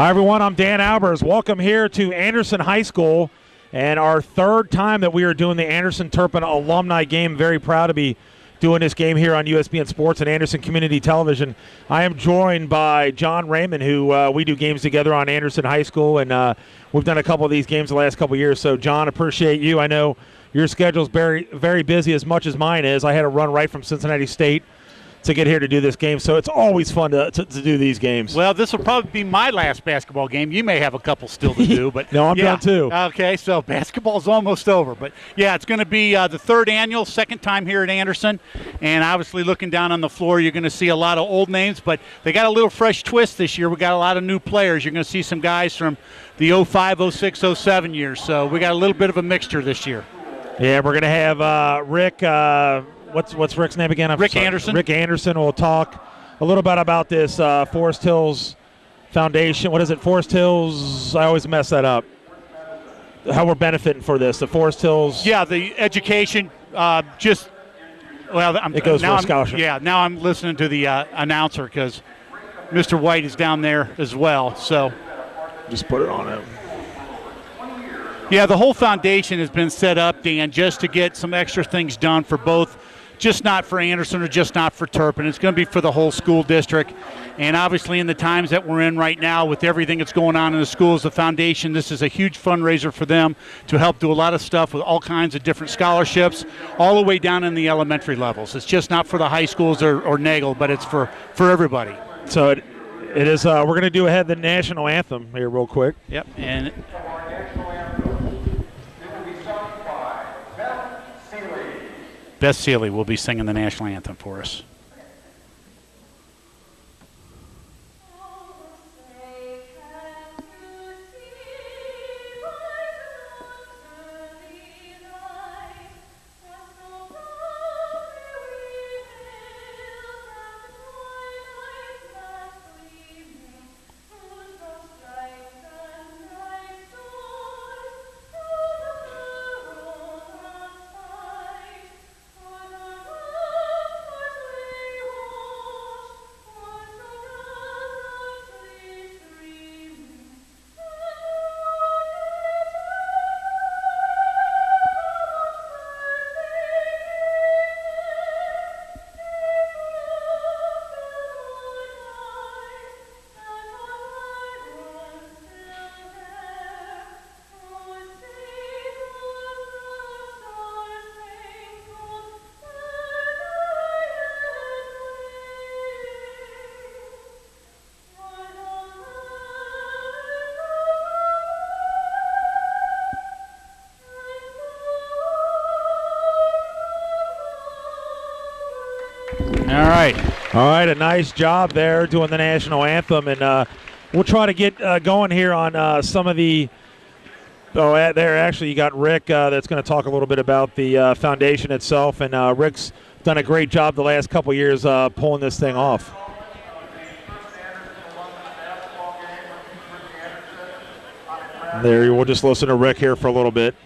Hi, everyone. I'm Dan Albers. Welcome here to Anderson High School, and our third time that we are doing the Anderson Turpin Alumni game. Very proud to be doing this game here on USBN Sports and Anderson Community Television. I am joined by John Raymond, who we do games together on Anderson High School, and we've done a couple of these games the last couple of years. So, John, appreciate you. I know your schedule's very, very busy as much as mine is. I had to run right from Cincinnati State to get here to do this game, so it's always fun to do these games. Well, this will probably be my last basketball game. You may have a couple still to do, but no, I'm done too. Okay, so basketball's almost over, but yeah, it's going to be the third annual, second time here at Anderson, and obviously looking down on the floor, you're going to see a lot of old names, but they got a little fresh twist this year. We got a lot of new players. You're going to see some guys from the 05, 06, 07 years, so we got a little bit of a mixture this year. Yeah, we're going to have Rick. What's Rick's name again? Rick Anderson. Rick Anderson will talk a little bit about this Forest Hills Foundation. What is it? Forest Hills. I always mess that up. How we're benefiting for this? The Forest Hills. Yeah, the education. It goes for a scholarship. Yeah. Now I'm listening to the announcer because Mr. White is down there as well. So just put it on him. Yeah, the whole foundation has been set up, Dan, just to get some extra things done for both, just not for Anderson or just not for Turpin. It's going to be for the whole school district. And obviously in the times that we're in right now with everything that's going on in the schools, the foundation, this is a huge fundraiser for them to help do a lot of stuff with all kinds of different scholarships, all the way down in the elementary levels. It's just not for the high schools or Nagel, but it's for everybody. So it is. We're going to do ahead the national anthem here real quick. Yep. And Beth Seeley will be singing the national anthem for us. All right, a nice job there doing the national anthem, and we'll try to get going here on some of the there actually you got Rick that's going to talk a little bit about the foundation itself, and Rick's done a great job the last couple years pulling this thing off. There, we'll just listen to Rick here for a little bit.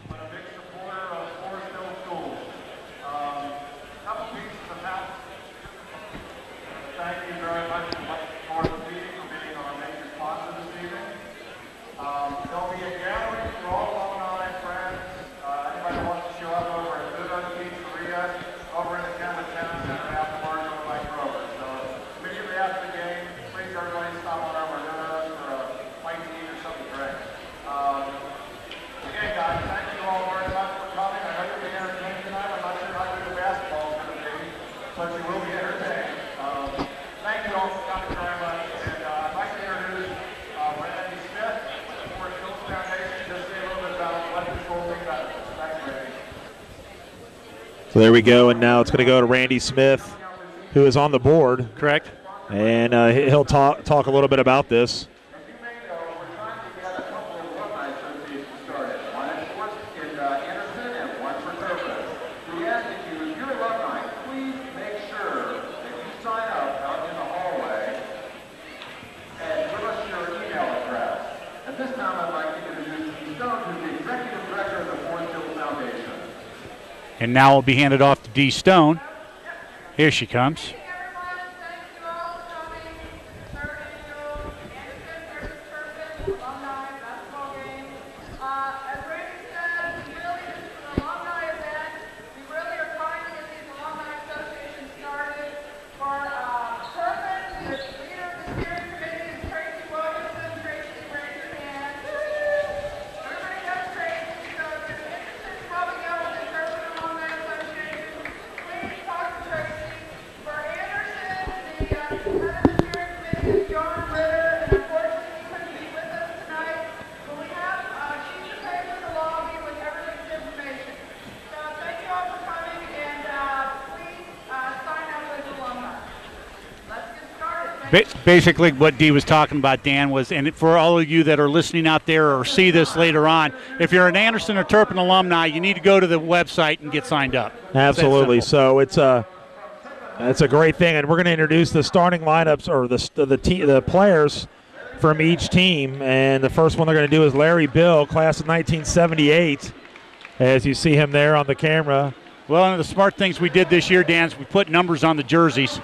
So there we go, and now it's going to go to Randy Smith, who is on the board. Correct. And he'll talk a little bit about this. And now will be handed off to Dee Stone. Here she comes. Basically what Dee was talking about, Dan, was, and for all of you that are listening out there or see this later on, if you're an Anderson or Turpin alumni, you need to go to the website and get signed up. Absolutely. So it's a great thing, and we're going to introduce the starting lineups or the players from each team. And the first one they're going to do is Larry Bill, class of 1978, as you see him there on the camera. Well, one of the smart things we did this year, Dan, is we put numbers on the jerseys.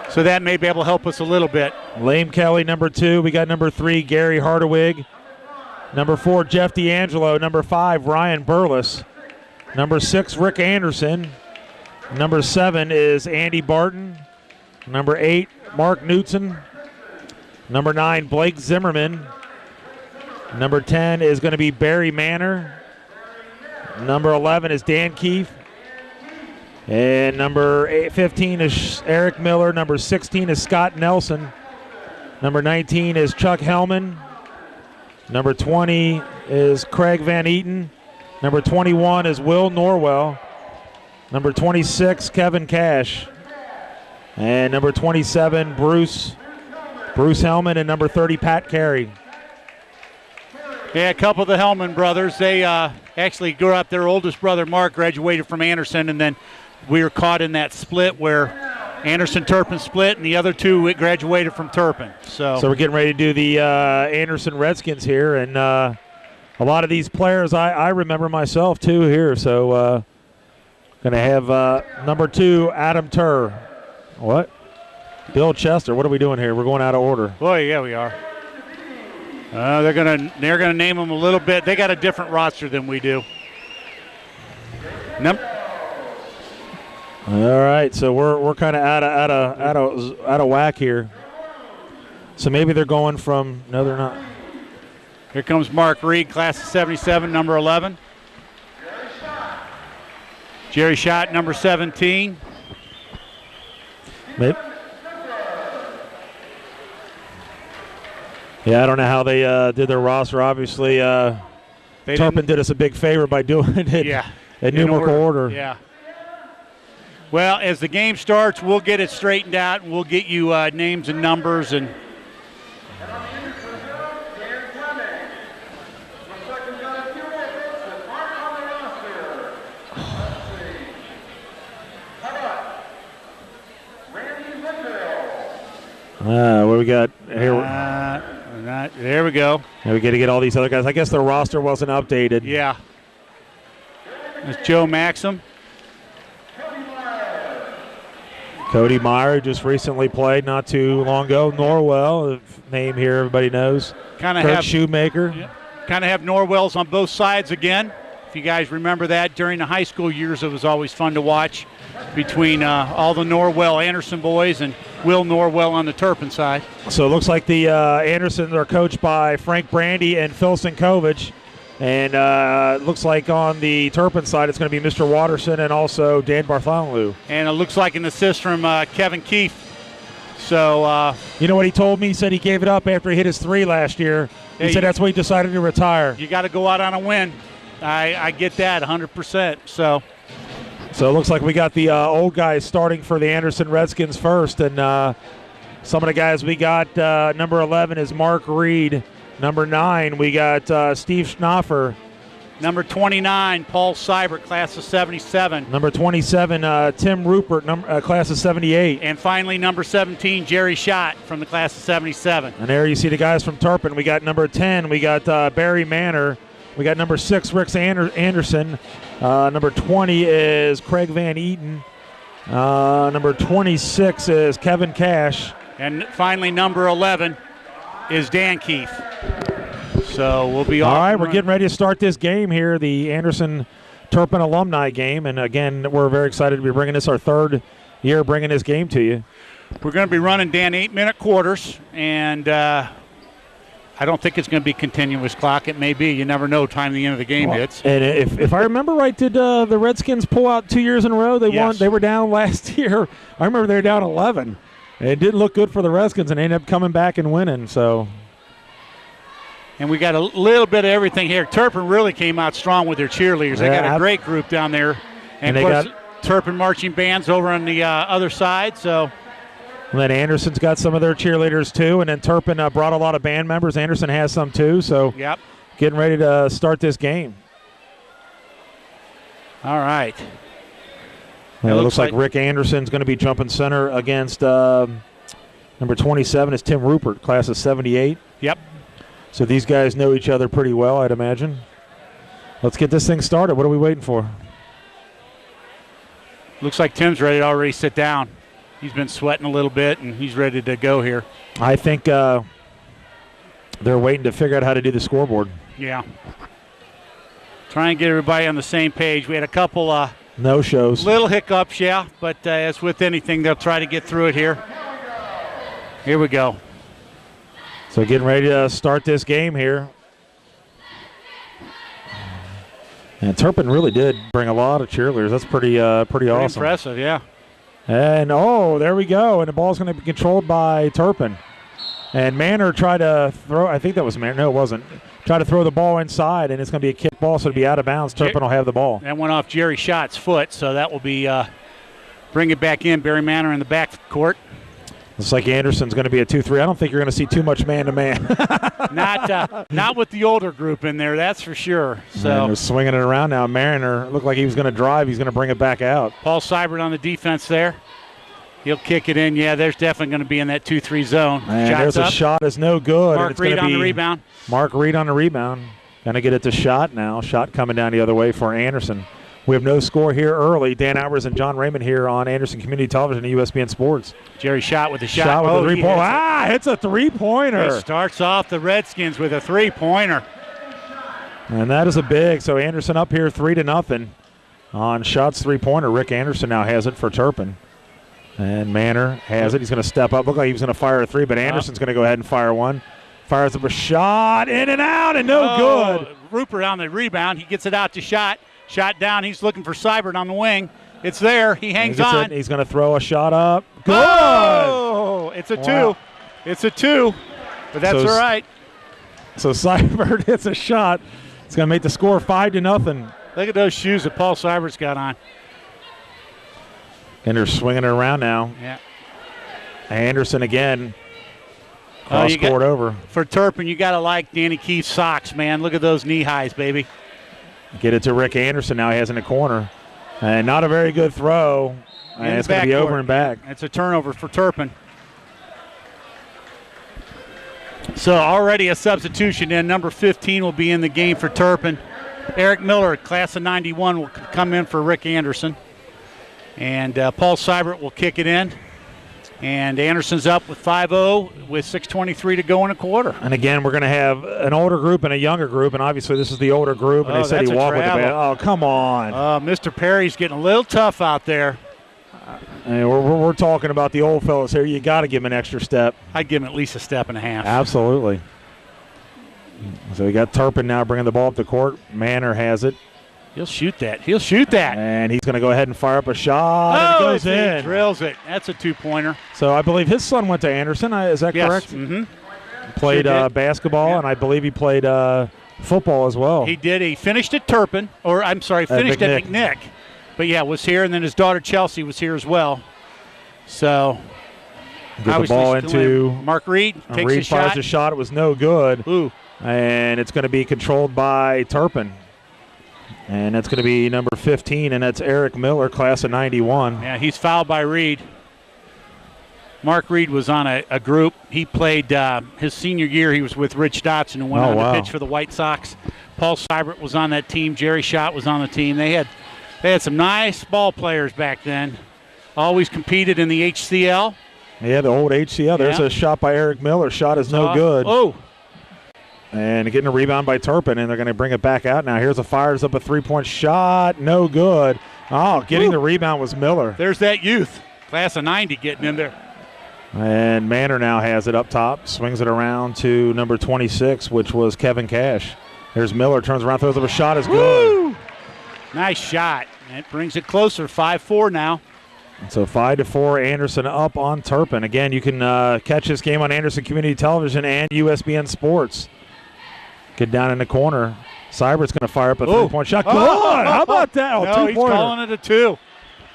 So that may be able to help us a little bit. Lame Kelly, number 2. We got number 3, Gary Hardawig. Number 4, Jeff D'Angelo. Number 5, Ryan Burles. Number 6, Rick Anderson. Number 7 is Andy Barton. Number 8, Mark Knutson. Number 9, Blake Zimmerman. Number 10 is going to be Barry Manor. Number 11 is Dan Keefe. And number 15 is Eric Miller. Number 16 is Scott Nelson. Number 19 is Chuck Hellman. Number 20 is Craig Van Eaton. Number 21 is Will Norwell. Number 26, Kevin Cash. And number 27, Bruce Hellman. And number 30, Pat Carey. Yeah, a couple of the Hellman brothers. They actually grew up. Their oldest brother, Mark, graduated from Anderson, and then we were caught in that split where Anderson-Turpin split, and the other two graduated from Turpin. So we're getting ready to do the Anderson Redskins here, and a lot of these players I remember myself too here. So going to have number 2, Adam Turr. What? Bill Chester. What are we doing here? We're going out of order. Boy, yeah, we are. They're gonna name them a little bit. They got a different roster than we do. All right, so we're kind of out of whack here. So maybe they're going from no, they're not. Here comes Mark Reed, class of 77, number 11. Jerry Schott, number 17. Maybe. Yeah, I don't know how they did their roster. Obviously, Turpin did us a big favor by doing it in numerical order. Yeah. Well, as the game starts, we'll get it straightened out, and we'll get you names and numbers. And what we got here? There we go. Yeah, we got to get all these other guys. I guess their roster wasn't updated. Yeah. That's Joe Maxim. Cody Meyer just recently played not too long ago. Norwell, the name here everybody knows. Kurt Shoemaker. Yeah, kind of have Norwells on both sides again. If you guys remember that, during the high school years, it was always fun to watch between all the Norwell Anderson boys and Will Norwell on the Turpin side. So it looks like the Andersons are coached by Frank Brandy and Phil Sinkovich. And it looks like on the Turpin side, it's going to be Mr. Watterson and also Dan Bartholomew. And it looks like an assist from Kevin Keefe. So you know what he told me? He said he gave it up after he hit his 3 last year. He said that's why he decided to retire. You got to go out on a win. I get that 100%. So it looks like we got the old guys starting for the Anderson Redskins first. And some of the guys we got, number 11 is Mark Reed. Number 9, we got Steve Schnaffer. Number 29, Paul Seibert, class of 77. Number 27, Tim Rupert, class of 78. And finally, number 17, Jerry Schott from the class of 77. And there you see the guys from Turpin. We got number 10, we got Barry Manor. We got number 6, Rick Anderson. Number 20 is Craig Van Eaton. Number 26 is Kevin Cash. And finally, number 11 is Dan Keefe. So we'll be all right. We're getting ready to start this game here, the Anderson Turpin alumni game. And again, we're very excited to be bringing this our 3rd year bringing this game to you. We're going to be running, Dan, 8-minute quarters, and I don't think it's going to be continuous clock. It may be. You never know time the end of the game hits. And if I remember right, did the Redskins pull out 2 years in a row? They won. They were down last year. I remember they were down 11. It didn't look good for the Redskins, and they ended up coming back and winning. And we got a little bit of everything here. Turpin really came out strong with their cheerleaders. They got a great group down there. And of course, Turpin marching bands over on the other side. So And then Anderson's got some of their cheerleaders too, and then Turpin brought a lot of band members. Anderson has some too, so yep. Getting ready to start this game. All right. It looks like Rick Anderson's going to be jumping center against number 27 is Tim Rupert, class of 78. Yep. So these guys know each other pretty well, I'd imagine. Let's get this thing started. What are we waiting for? Looks like Tim's ready to already sit down. He's been sweating a little bit, and he's ready to go here. I think they're waiting to figure out how to do the scoreboard. Yeah. Try and get everybody on the same page. We had a couple no-shows. Little hiccups, yeah, but as with anything, they'll try to get through it here. Here we go. So getting ready to start this game here. And Turpin really did bring a lot of cheerleaders. That's pretty awesome. Impressive, yeah. And, there we go. And the ball's going to be controlled by Turpin. And Manor tried to throw, I think that was Manor. No, it wasn't. Tried to throw the ball inside, and it's going to be a kick ball, so it'll be out of bounds. Turpin will have the ball. That went off Jerry Schott's foot, so that will be bring it back in. Barry Manor in the back court. Looks like Anderson's going to be a 2-3. I don't think you're going to see too much man-to-man. Not with the older group in there, that's for sure. So they're swinging it around now. Mariner looked like he was going to drive. He's going to bring it back out. Paul Seibert on the defense there. He'll kick it in. Yeah, there's definitely going to be in that 2-3 zone. And there's a shot is no good. Mark Reed on the rebound. Mark Reed on the rebound. Going to get it to Schott now. Schott coming down the other way for Anderson. We have no score here early. Dan Albers and John Raymond here on Anderson Community Television and USBN Sports. Jerry Schott with the shot. Schott with a three-pointer. Hits a three-pointer. It starts off the Redskins with a three-pointer. And that is a big. So Anderson up here 3-0 on Schott's three-pointer. Rick Anderson now has it for Turpin. And Manor has it. He's going to step up. Look like he was going to fire a three, but Anderson's going to go ahead and fire one. Fires up a shot, in and out, and no good. Rupert on the rebound. He gets it out to Schott. Shot down. He's looking for Seibert on the wing. It's there. He hangs on. He's going to throw a shot up. Good. Oh, it's a two. It's a two, but that's all right. So Seibert hits a shot. It's going to make the score 5-0. Look at those shoes that Paul Seibert's got on. And they're swinging it around now. Yeah. Anderson again. Cross-court over. For Turpin, you got to like Danny Keith's socks, man. Look at those knee highs, baby. Get it to Rick Anderson now. He has in the corner. And not a very good throw. And it's going to be over and back. It's a turnover for Turpin. So already a substitution in. Number 15 will be in the game for Turpin. Eric Miller, class of 91, will come in for Rick Anderson. And Paul Seibert will kick it in. And Anderson's up with 5-0 with 6:23 to go in a quarter. And again, we're going to have an older group and a younger group, and obviously this is the older group, and they said he walked with the ball. Oh, come on. Mr. Perry's getting a little tough out there. And we're talking about the old fellas here. You got to give him an extra step. I'd give him at least a step and a half. Absolutely. So we got Turpin now bringing the ball up the court. Manor has it. He'll shoot that. He'll shoot that. And he's going to go ahead and fire up a shot. And it goes in. He drills it. That's a two-pointer. So I believe his son went to Anderson. Is that correct? Mm-hmm. Played basketball, and I believe he played football as well. He did. He finished at Turpin, finished at McNick. But, yeah, was here, and then his daughter Chelsea was here as well. So get the ball into Mark Reed. Takes a shot. Fires a shot. It was no good. Ooh. And it's going to be controlled by Turpin. And that's going to be number 15, and that's Eric Miller, class of 91. Yeah, he's fouled by Reed. Mark Reed was on a group. He played his senior year. He was with Rich Dotson and went on to pitch for the White Sox. Paul Seibert was on that team. Jerry Schott was on the team. They had some nice ball players back then. Always competed in the HCL. Yeah, the old HCL. There's a shot by Eric Miller. Shot is no good. Oh. And getting a rebound by Turpin, and they're going to bring it back out now. Here's fires up a three-point shot. No good. Oh, getting the rebound was Miller. There's that youth. Class of 90 getting in there. And Manor now has it up top. Swings it around to number 26, which was Kevin Cash. There's Miller. Turns around, throws up a shot. Is good. Woo! Nice shot. It brings it closer. 5-4 now. So 5-4, Anderson up on Turpin. Again, you can catch this game on Anderson Community Television and USBN Sports. Get down in the corner. Seibert's going to fire up a three-point shot. Good. How about that? No, he's calling it a two.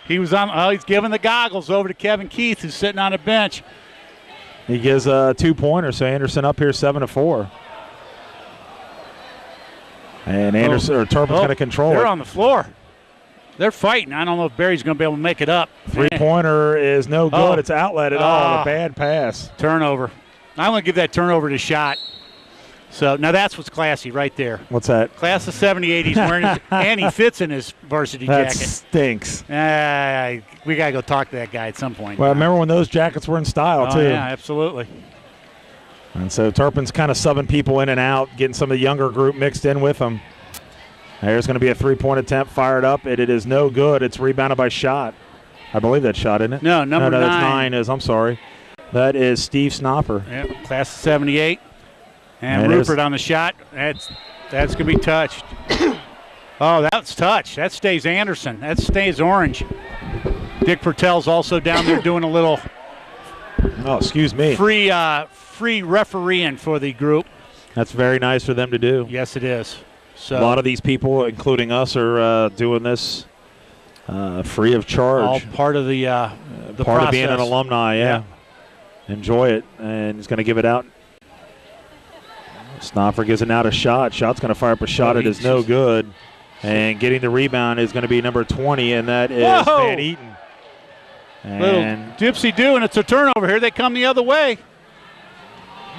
He was on. Oh, he's giving the goggles over to Kevin Keith, who's sitting on a bench. He gives a 2-pointer, so Anderson up here 7-4. And Anderson or Turpin's going to control they're it. on the floor. They're fighting. I don't know if Barry's going to be able to make it up. 3-pointer is no good. It's outlet at all. A bad pass. Turnover. I'm going to give that turnover to Shot. So now that's what's classy right there. What's that? Class of 78. He's wearing his, and he fits in his varsity jacket. That stinks. We got to go talk to that guy at some point. Well, I remember when those jackets were in style, too. Yeah, absolutely. And so Turpin's kind of subbing people in and out, getting some of the younger group mixed in with them. There's going to be a 3-point attempt fired up, and it is no good. It's rebounded by Shot. I believe that's Shot, isn't it? No, number 9. That's 9 is, I'm sorry. That is Steve Snopper. Yep, class of 78. And Rupert on the shot. That's going to be touched. Oh, that's touched. That stays Anderson. That stays Orange. Dick Pertel's also down there doing a little free refereeing for the group. That's very nice for them to do. Yes, it is. So a lot of these people, including us, are doing this free of charge. All part of the part process. of being an alumni, yeah. Enjoy it, and he's going to give it out. Snopper gives it out a Shot. Shot's going to fire up a shot. It is no good. And getting the rebound is going to be number 20, and that is Van Eaton. And little dipsy-do, and it's a turnover. Here they come the other way.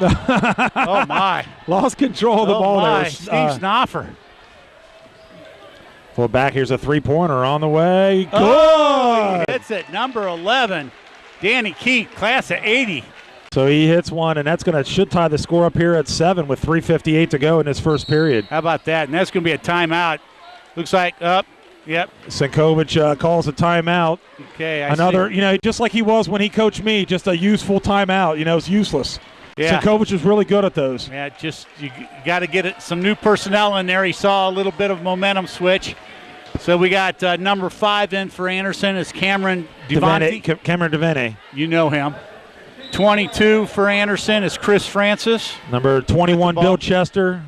Oh, my. Lost control of the ball there. Steve Snopper. Well, back here's a 3-pointer on the way. Good. Oh, he hits it. Number 11, Danny Keith, class of 80. So he hits one, and that's should tie the score up here at 7 with 3:58 to go in this first period. How about that? And that's going to be a timeout. Looks like Yep. Senkovic calls a timeout. Okay. Another, just like he was when he coached me, just a useful timeout. It's useless. Yeah. Senkovic is really good at those. Yeah, you got to get some new personnel in there. He saw a little bit of momentum switch. So we got number 5 in for Anderson is Cameron Devante. Cameron Devante. You know him. 22 for Anderson is Chris Francis. Number 21, Bill Chester.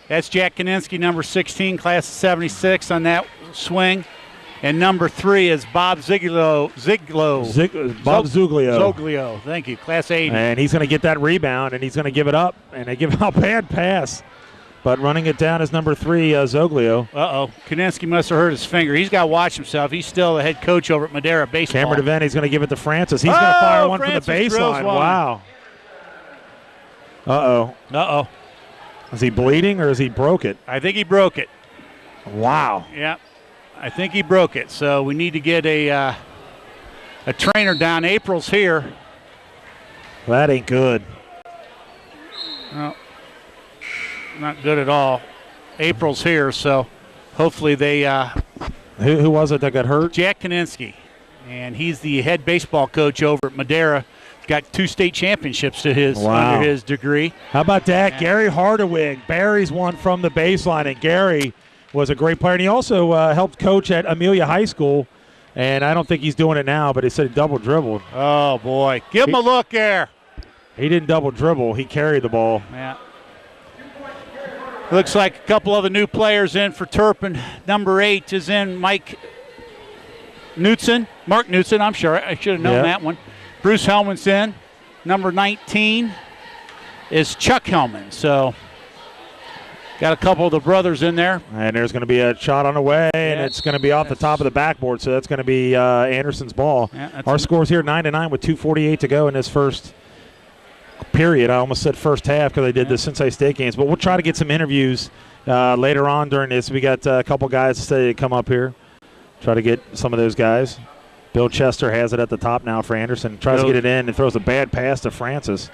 That's Jack Kaninsky, number 16, class of 76 on that swing. And number 3 is Bob Zuglio. Bob Zuglio. Zuglio, thank you, class 80. And he's going to get that rebound, and he's going to give it up. And they give out a bad pass. But running it down is number 3, Zuglio. Kaninsky must have hurt his finger. He's got to watch himself. He's still the head coach over at Madera Baseball. Cameron Devante's going to give it to Francis. He's going to fire one Francis from the baseline. Wow. Uh-oh. Is he bleeding or has he broke it? I think he broke it. Wow. Yeah, I think he broke it. So we need to get a trainer down. April's here. That ain't good. No. Not good at all. April's here, so hopefully they Who was it that got hurt? Jack Kaninsky, and he's the head baseball coach over at Madera. He's got 2 state championships to under his degree. How about that? Gary Hardawig buries one from the baseline, and Gary was a great player. And he also helped coach at Amelia High School, and I don't think he's doing it now, but he said he double dribbled. Oh, boy. Give him a look there. He didn't double dribble. He carried the ball. Yeah. Looks like a couple of the new players in for Turpin. Number 8 is in Mark Knutson, I'm sure. I should have known that one. Bruce Hellman's in. Number 19 is Chuck Hellman. So got a couple of the brothers in there. And there's going to be a shot on the way, and it's going to be off the top of the backboard, so that's going to be Anderson's ball. Yeah, our score's here 9-9 with 2:48 to go in this first period. I almost said first half because I did the Cincinnati State games, but we'll try to get some interviews later on during this. We got a couple guys to say come up here. Try to get some of those guys. Bill Chester has it at the top now for Anderson. Tries to get it in and throws a bad pass to Francis.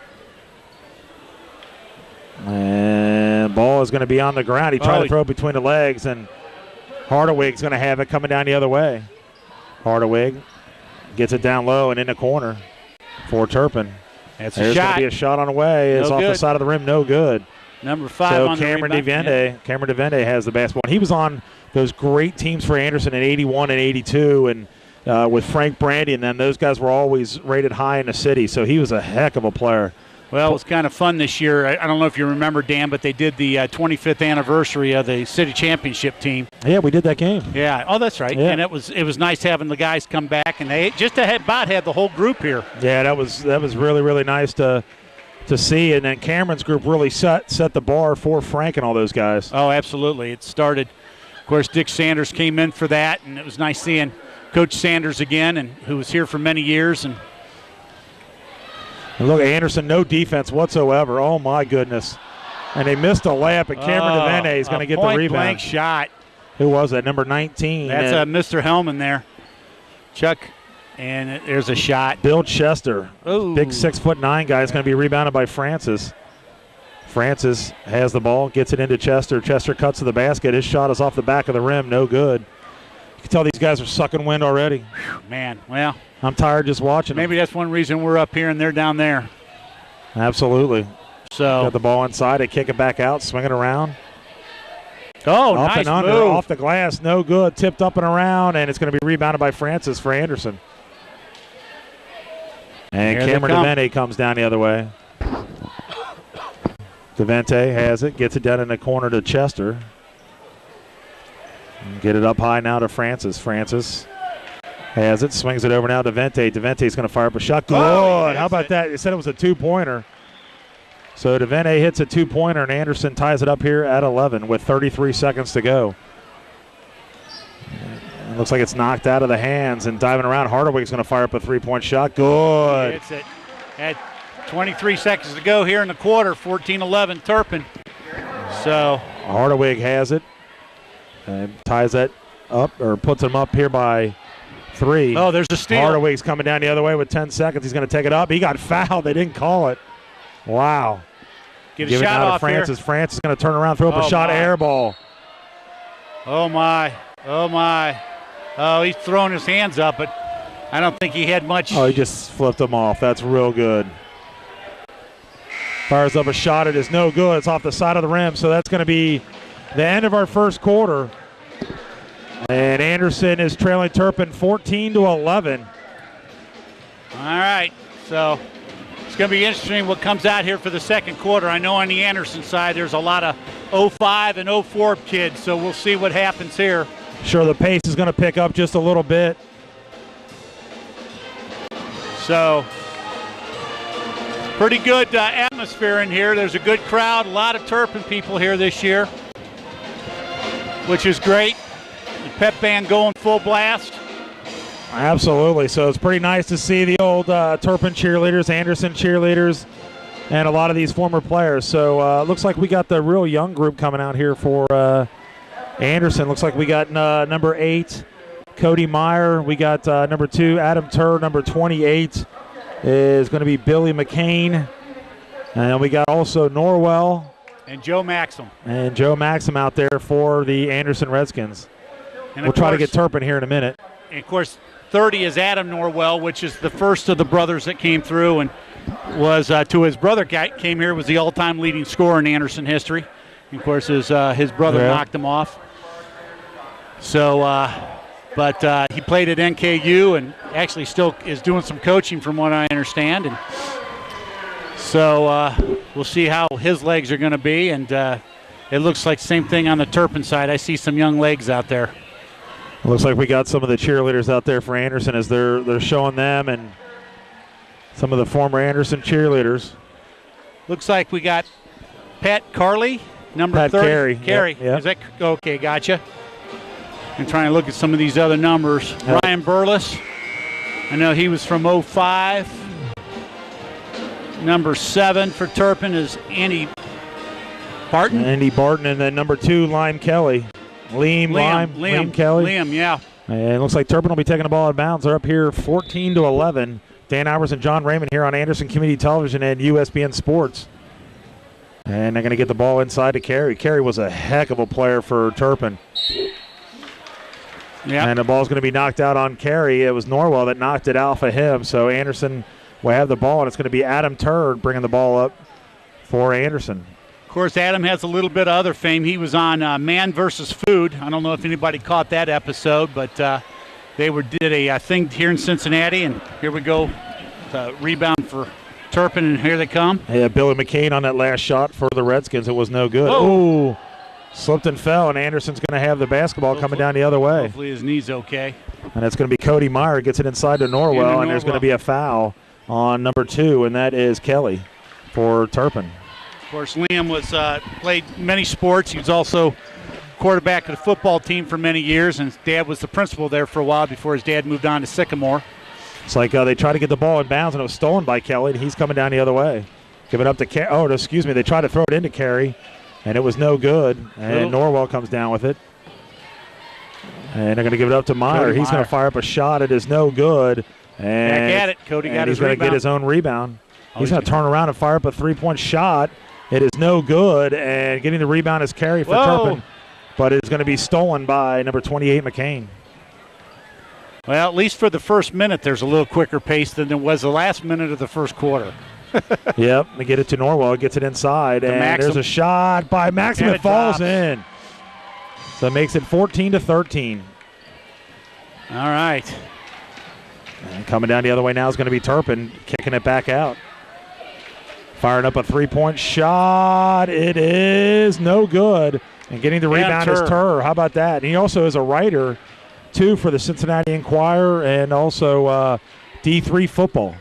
And ball is going to be on the ground. He tried to throw it between the legs, and Hardawig's going to have it coming down the other way. Hardawig gets it down low and in the corner for Turpin. There's going to be a shot on the way. It's off the side of the rim, no good. Number 5 on Cameron the rebound. Cameron Devente has the basketball. And he was on those great teams for Anderson in 81 and 82, and with Frank Brandy, and then those guys were always rated high in the city. So he was a heck of a player. Well, it was kind of fun this year. I don't know if you remember, Dan, but they did the 25th anniversary of the city championship team. Yeah, we did that game. Yeah. Oh, that's right. Yeah. And it was nice having the guys come back, and they just about had the whole group here. Yeah, that was really, really nice to see. And then Cameron's group really set the bar for Frank and all those guys. Oh, absolutely. It started. Of course, Dick Sanders came in for that, and it was nice seeing Coach Sanders again, and who was here for many years. And look, Anderson, no defense whatsoever. Oh, my goodness. And they missed a layup, and Cameron DeVente is going to get the rebound. Point-blank shot. Who was that? Number 19. That's Mr. Hellman there. Chuck, and there's a shot. Bill Chester. Ooh. Big 6'9" guy is going to be rebounded by Francis. Francis has the ball, gets it into Chester. Chester cuts to the basket. His shot is off the back of the rim. No good. You can tell these guys are sucking wind already. Man, well. I'm tired just watching Maybe them. that's one reason we're up here and they're down there. Absolutely. So got the ball inside. They kick it back out, swing it around. Oh, up nice and under, move. off the glass, no good. Tipped up and around, and it's going to be rebounded by Francis for Anderson. And Here Cameron DeVente comes down the other way. DeVente has it, gets it down in the corner to Chester. And get it up high now to Francis. Francis has it, swings it over now to DeVente. DeVente's going to fire up a shot. Good. How about that? They said it was a two-pointer. So DeVente hits a two-pointer, and Anderson ties it up here at 11 with 33 seconds to go. It looks like it's knocked out of the hands, and diving around, Hardaway's going to fire up a three-point shot. Good. Hits it at 23 seconds to go here in the quarter. 14-11 Turpin. So Hardaway has it and ties that up, or puts him up here by 3. Oh, there's a steal. Hardaway's coming down the other way with 10 seconds. He's going to take it up. He got fouled. They didn't call it. Wow. Get a shot off Francis. here. Francis is going to turn around, throw up a shot, air ball. Oh, my. Oh, my. Oh, he's throwing his hands up, but I don't think he had much. Oh, he just flipped him off. That's real good. Fires up a shot. It is no good. It's off the side of the rim, so that's going to be the end of our first quarter. And Anderson is trailing Turpin 14-11. All right, so it's going to be interesting what comes out here for the second quarter. I know on the Anderson side there's a lot of 05 and 04 kids, so we'll see what happens here. Sure, the pace is going to pick up just a little bit. So, pretty good atmosphere in here. There's a good crowd, a lot of Turpin people here this year, which is great. The pep band going full blast. Absolutely. So it's pretty nice to see the old Turpin cheerleaders, Anderson cheerleaders, and a lot of these former players. So looks like we got the real young group coming out here for Anderson. Looks like we got number 8, Cody Meyer. We got number 2, Adam Turr. Number 28 is going to be Billy McCain. And we got also Norwell. And Joe Maxim. And Joe Maxim out there for the Anderson Redskins. And we'll try to get Turpin here in a minute. And, of course, 30 is Adam Norwell, which is the first of the brothers that came through and was to his brother came here, was the all-time leading scorer in Anderson history. And, of course, his brother knocked him off. So, but he played at NKU and actually still is doing some coaching from what I understand. And so we'll see how his legs are going to be. And it looks like same thing on the Turpin side. I see some young legs out there. Looks like we got some of the cheerleaders out there for Anderson as they're showing them and some of the former Anderson cheerleaders. Looks like we got Pat Carley, number Pat 30. Carey. Yep. Is that okay? Gotcha. I'm trying to look at some of these other numbers. Yep. Ryan Burles. I know he was from 05. Number 7 for Turpin is Andy Barton. Andy Barton, and then number 2, Liam Kelly. Liam Kelly. Liam, yeah. And it looks like Turpin will be taking the ball out of bounds. They're up here 14-11. Dan Ivers and John Raymond here on Anderson Community Television and USBN Sports. And they're going to get the ball inside to Carey. Carey was a heck of a player for Turpin. Yeah. And the ball's going to be knocked out on Carey. It was Norwell that knocked it off of him. So Anderson will have the ball, and it's going to be Adam Turd bringing the ball up for Anderson. Of course, Adam has a little bit of other fame. He was on Man vs. Food. I don't know if anybody caught that episode, but they did a thing here in Cincinnati, and here we go. Rebound for Turpin, and here they come. Yeah, Billy McCain on that last shot for the Redskins. It was no good. Whoa. Ooh, slipped and fell, and Anderson's going to have the basketball coming down the other way. Hopefully his knee's okay. And it's going to be Cody Meyer gets it inside to Norwell, and there's going to be a foul on number 2, and that is Kelly for Turpin. Of course, Liam played many sports. He was also quarterback of the football team for many years, and his dad was the principal there for a while before his dad moved on to Sycamore. It's like they tried to get the ball in bounds, and it was stolen by Kelly, and he's coming down the other way. Give it up to Carey. Oh, excuse me. They tried to throw it into Carey, and it was no good. And Norwell comes down with it. And they're going to give it up to Meyer. He's going to fire up a shot. It is no good. And back at it. Cody got his rebound. He's going to get his own rebound. He's going to turn around and fire up a three-point shot. It is no good. And getting the rebound is Carey for Turpin. But it's going to be stolen by number 28, McCain. Well, at least for the first minute, there's a little quicker pace than there was the last minute of the first quarter. Yep, they get it to Norwell, gets it inside, and there's a shot by Maxim. It falls in. So it makes it 14-13. All right. And coming down the other way now is going to be Turpin, kicking it back out. Firing up a three-point shot. It is no good. And getting the rebound is Turr. How about that? And he also is a writer, too, for the Cincinnati Enquirer and also D3 football.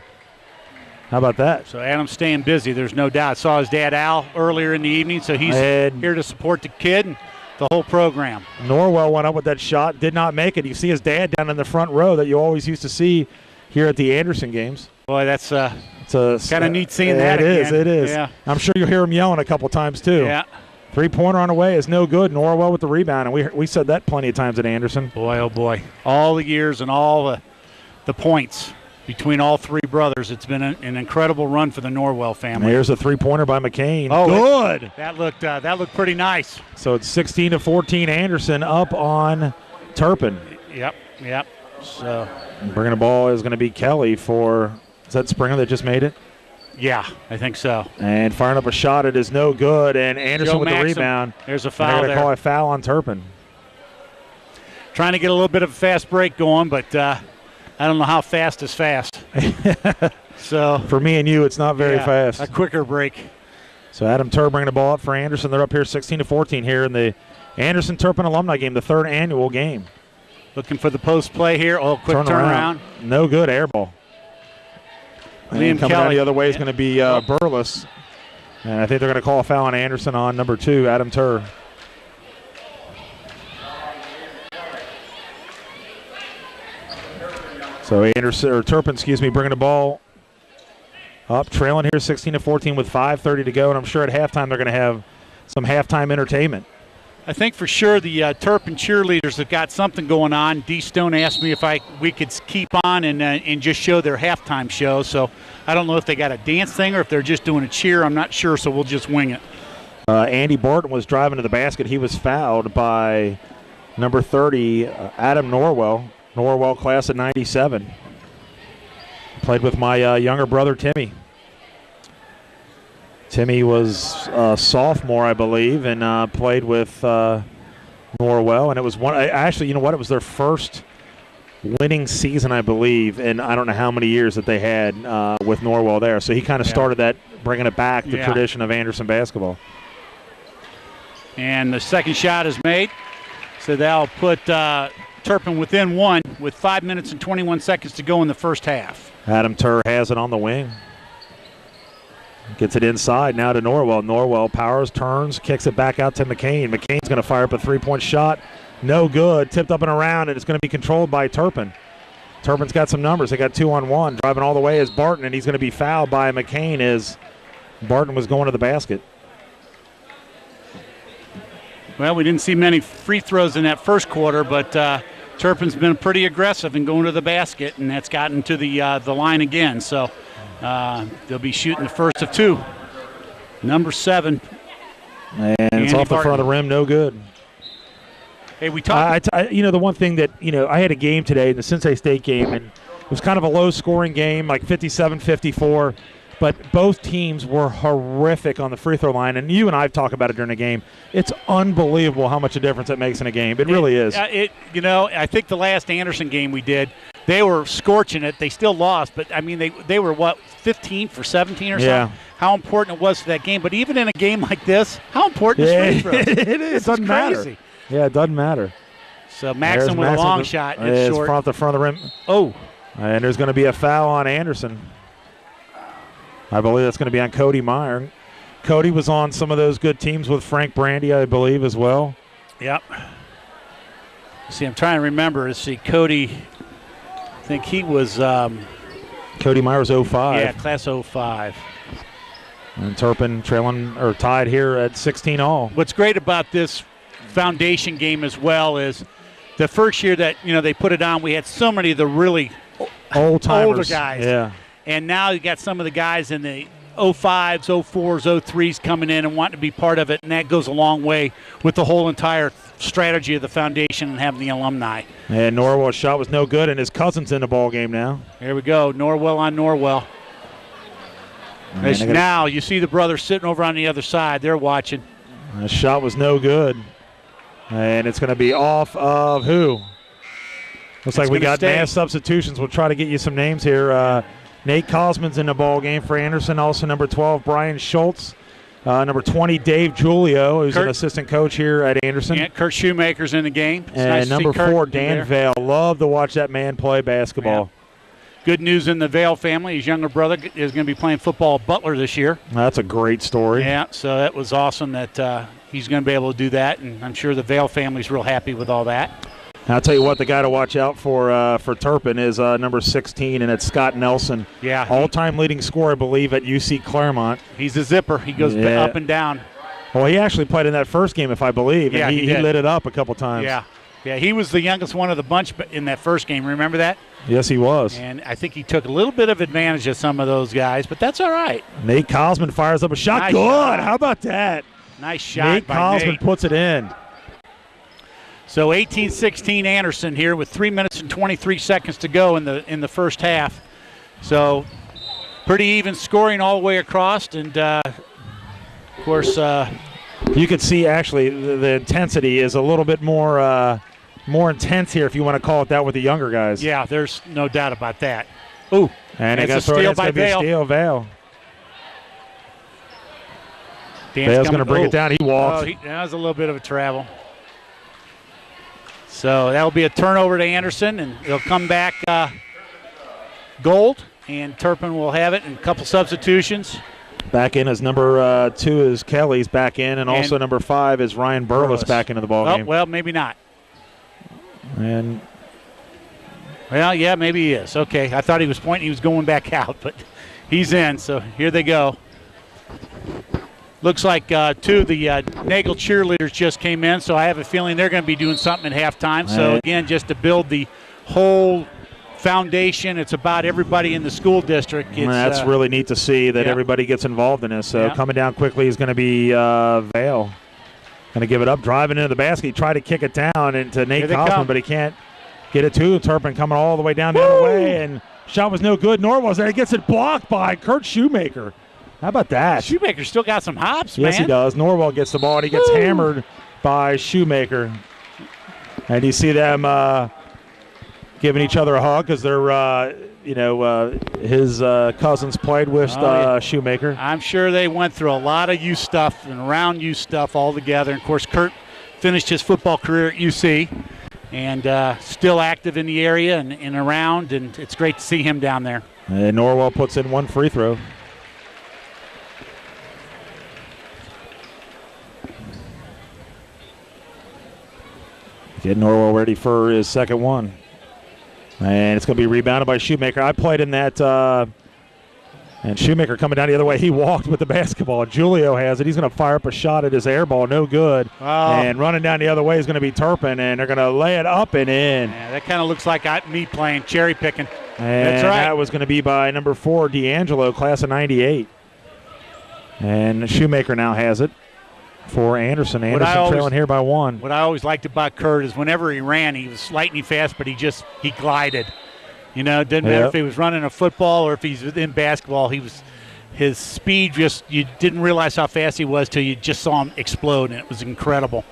How about that? So Adam's staying busy, there's no doubt. Saw his dad, Al, earlier in the evening, so he's here to support the kid and the whole program. Norwell went up with that shot, did not make it. You see his dad down in the front row that you always used to see here at the Anderson games. Boy, that's kind of neat seeing that again. It is. Yeah. I'm sure you'll hear him yelling a couple times, too. Yeah. Three-pointer on the way is no good. Norwell with the rebound, and we said that plenty of times at Anderson. Boy, oh boy. All the years and all the points between all three brothers. It's been an incredible run for the Norwell family. And here's a three-pointer by McCain. Oh, good. That looked pretty nice. So it's 16-14. Anderson up on Turpin. Yep. So bringing the ball is going to be Kelly for. Is that Springer that just made it? Yeah, I think so. And firing up a shot, it is no good. And Anderson with the rebound. There's a foul. They're going to call a foul on Turpin. Trying to get a little bit of a fast break going, but I don't know how fast is fast. So for me and you, it's not very fast. A quicker break. So Adam Turr bringing the ball up for Anderson. They're up here 16-14 here in the Anderson Turpin Alumni game, the third annual game. Looking for the post play here. Oh, quick turnaround. No good, air ball. And coming down the other way is going to be Burles. And I think they're going to call a foul on Anderson on number 2, Adam Turr. So Turpin, bringing the ball up, trailing here 16-14 with 5:30 to go. And I'm sure at halftime they're going to have some halftime entertainment. I think for sure the Turpin cheerleaders have got something going on. D. Stone asked me if we could keep on and just show their halftime show. So I don't know if they got a dance thing or if they're just doing a cheer. I'm not sure, so we'll just wing it. Andy Barton was driving to the basket. He was fouled by number 30, Adam Norwell. Norwell, class of 97. Played with my younger brother, Timmy. Timmy was a sophomore, I believe, and played with Norwell. And it was it was their first winning season, I believe, and I don't know how many years that they had with Norwell there. So he kind of started that, bringing it back, the tradition of Anderson basketball. And the second shot is made. So that'll put Turpin within one with 5 minutes and 21 seconds to go in the first half. Adam Turr has it on the wing. Gets it inside now to Norwell. Norwell powers, turns, kicks it back out to McCain. McCain's going to fire up a three-point shot. No good. Tipped up and around, and it's going to be controlled by Turpin. Turpin's got some numbers. They got 2-on-1. Driving all the way is Barton, and he's going to be fouled by McCain as Barton was going to the basket. Well, we didn't see many free throws in that first quarter, but Turpin's been pretty aggressive in going to the basket, and that's gotten to the line again. So they'll be shooting the first of two. Number 7. And it's off the front of the rim, no good. Hey, we talked. The one thing that, I had a game today, the Cincinnati State game, and it was kind of a low-scoring game, like 57-54. But both teams were horrific on the free throw line, and you and I have talked about it during the game. It's unbelievable how much a difference it makes in a game. It really is. I think the last Anderson game we did, they were scorching it. They still lost, but, I mean, they were, 15 for 17 or something? How important it was for that game. But even in a game like this, how important is free throws? It is. It doesn't matter. Yeah, it doesn't matter. So Maxson with a long shot. It's short. Front the front of the rim. Oh. And there's going to be a foul on Anderson. I believe that's going to be on Cody Meyer. Cody was on some of those good teams with Frank Brandy, I believe, as well. Yep. See, I'm trying to remember. Cody, I think he was Cody Meyer was 05. Yeah, class 05. And Turpin trailing or tied here at 16 all. What's great about this foundation game as well is the first year that they put it on, we had so many of the really older guys. Yeah. And now you got some of the guys in the 05s, 04s, 03s coming in and wanting to be part of it, and that goes a long way with the whole entire strategy of the foundation and having the alumni. And Norwell's shot was no good, and his cousin's in the ball game now. Here we go, Norwell on Norwell. Now you see the brothers sitting over on the other side. They're watching. The shot was no good. And it's going to be off of who? Looks like we got mass substitutions. We'll try to get you some names here. Nate Cosman's in the ball game for Anderson. Also number 12, Brian Schultz. Number 20, Dave Giulio, who's an assistant coach here at Anderson. Yeah, Kurt Shoemaker's in the game. It's and nice number 4, Dan Vale. Love to watch that man play basketball. Yeah. Good news in the Vale family. His younger brother is going to be playing football at Butler this year. That's a great story. Yeah, so that was awesome that he's going to be able to do that, and I'm sure the Vale family's real happy with all that. I'll tell you what, the guy to watch out for Turpin is number 16, and it's Scott Nelson. Yeah. All-time leading scorer, I believe, at UC Claremont. He's a zipper. He goes up and down. Well, he actually played in that first game, if I believe, and he lit it up a couple times. Yeah, he was the youngest one of the bunch in that first game. Remember that? Yes, he was. And I think he took a little bit of advantage of some of those guys, but that's all right. Nate Cosman fires up a shot. Nice Good. Shot. How about that? Nice shot Nate by Cosman Nate. puts it in. So 18-16 Anderson here with 3 minutes and 23 seconds to go in the first half. So pretty even scoring all the way across, and of course you can see actually the intensity is a little bit more intense here, if you want to call it that, with the younger guys. Yeah, there's no doubt about that. Ooh, and it's a steal by Vale. Vale. Vale's going to bring it down. He walks. That was a little bit of a travel. So that'll be a turnover to Anderson, and it'll come back Gold, and Turpin will have it, and a couple substitutions. Back in as number 2 is Kelly's back in, and also number 5 is Ryan Burles back into the ball game. Well, maybe not. And well, yeah, maybe he is. Okay, I thought he was pointing he was going back out, but he's in, so here they go. Looks like 2 of the Nagel cheerleaders just came in, so I have a feeling they're going to be doing something at halftime. So, again, just to build the whole foundation, it's about everybody in the school district. That's really neat to see that everybody gets involved in this. So coming down quickly is going to be Vale. Going to give it up, driving into the basket. He tried to kick it down into Nate Kaufman, but he can't get it to Turpin, coming all the way down the other way, and shot was no good. Norwell's there. He gets it blocked by Kurt Shoemaker. How about that? Shoemaker still got some hops, man. Yes, he does. Norwell gets the ball, and he gets hammered by Shoemaker. And you see them giving each other a hug because they're, his cousins played with Shoemaker. I'm sure they went through a lot of youth stuff and around youth stuff all together. And, of course, Kurt finished his football career at UC and still active in the area and around, and it's great to see him down there. And Norwell puts in one free throw. Getting Norwell ready for his second one. And it's going to be rebounded by Shoemaker. I played in that, and Shoemaker coming down the other way. He walked with the basketball. Giulio has it. He's going to fire up a shot at his air ball. No good. Oh. And running down the other way is going to be Turpin, and they're going to lay it up and in. Yeah, that kind of looks like me playing cherry picking. And that's right. That was going to be by number 4, D'Angelo, class of 98. And Shoemaker now has it for Anderson. Anderson trailing here by 1. What I always liked about Kurt is whenever he ran, he was lightning fast, but he glided. You know, it didn't matter if he was running a football or if he's in basketball. His speed, you didn't realize how fast he was till you just saw him explode, and it was incredible.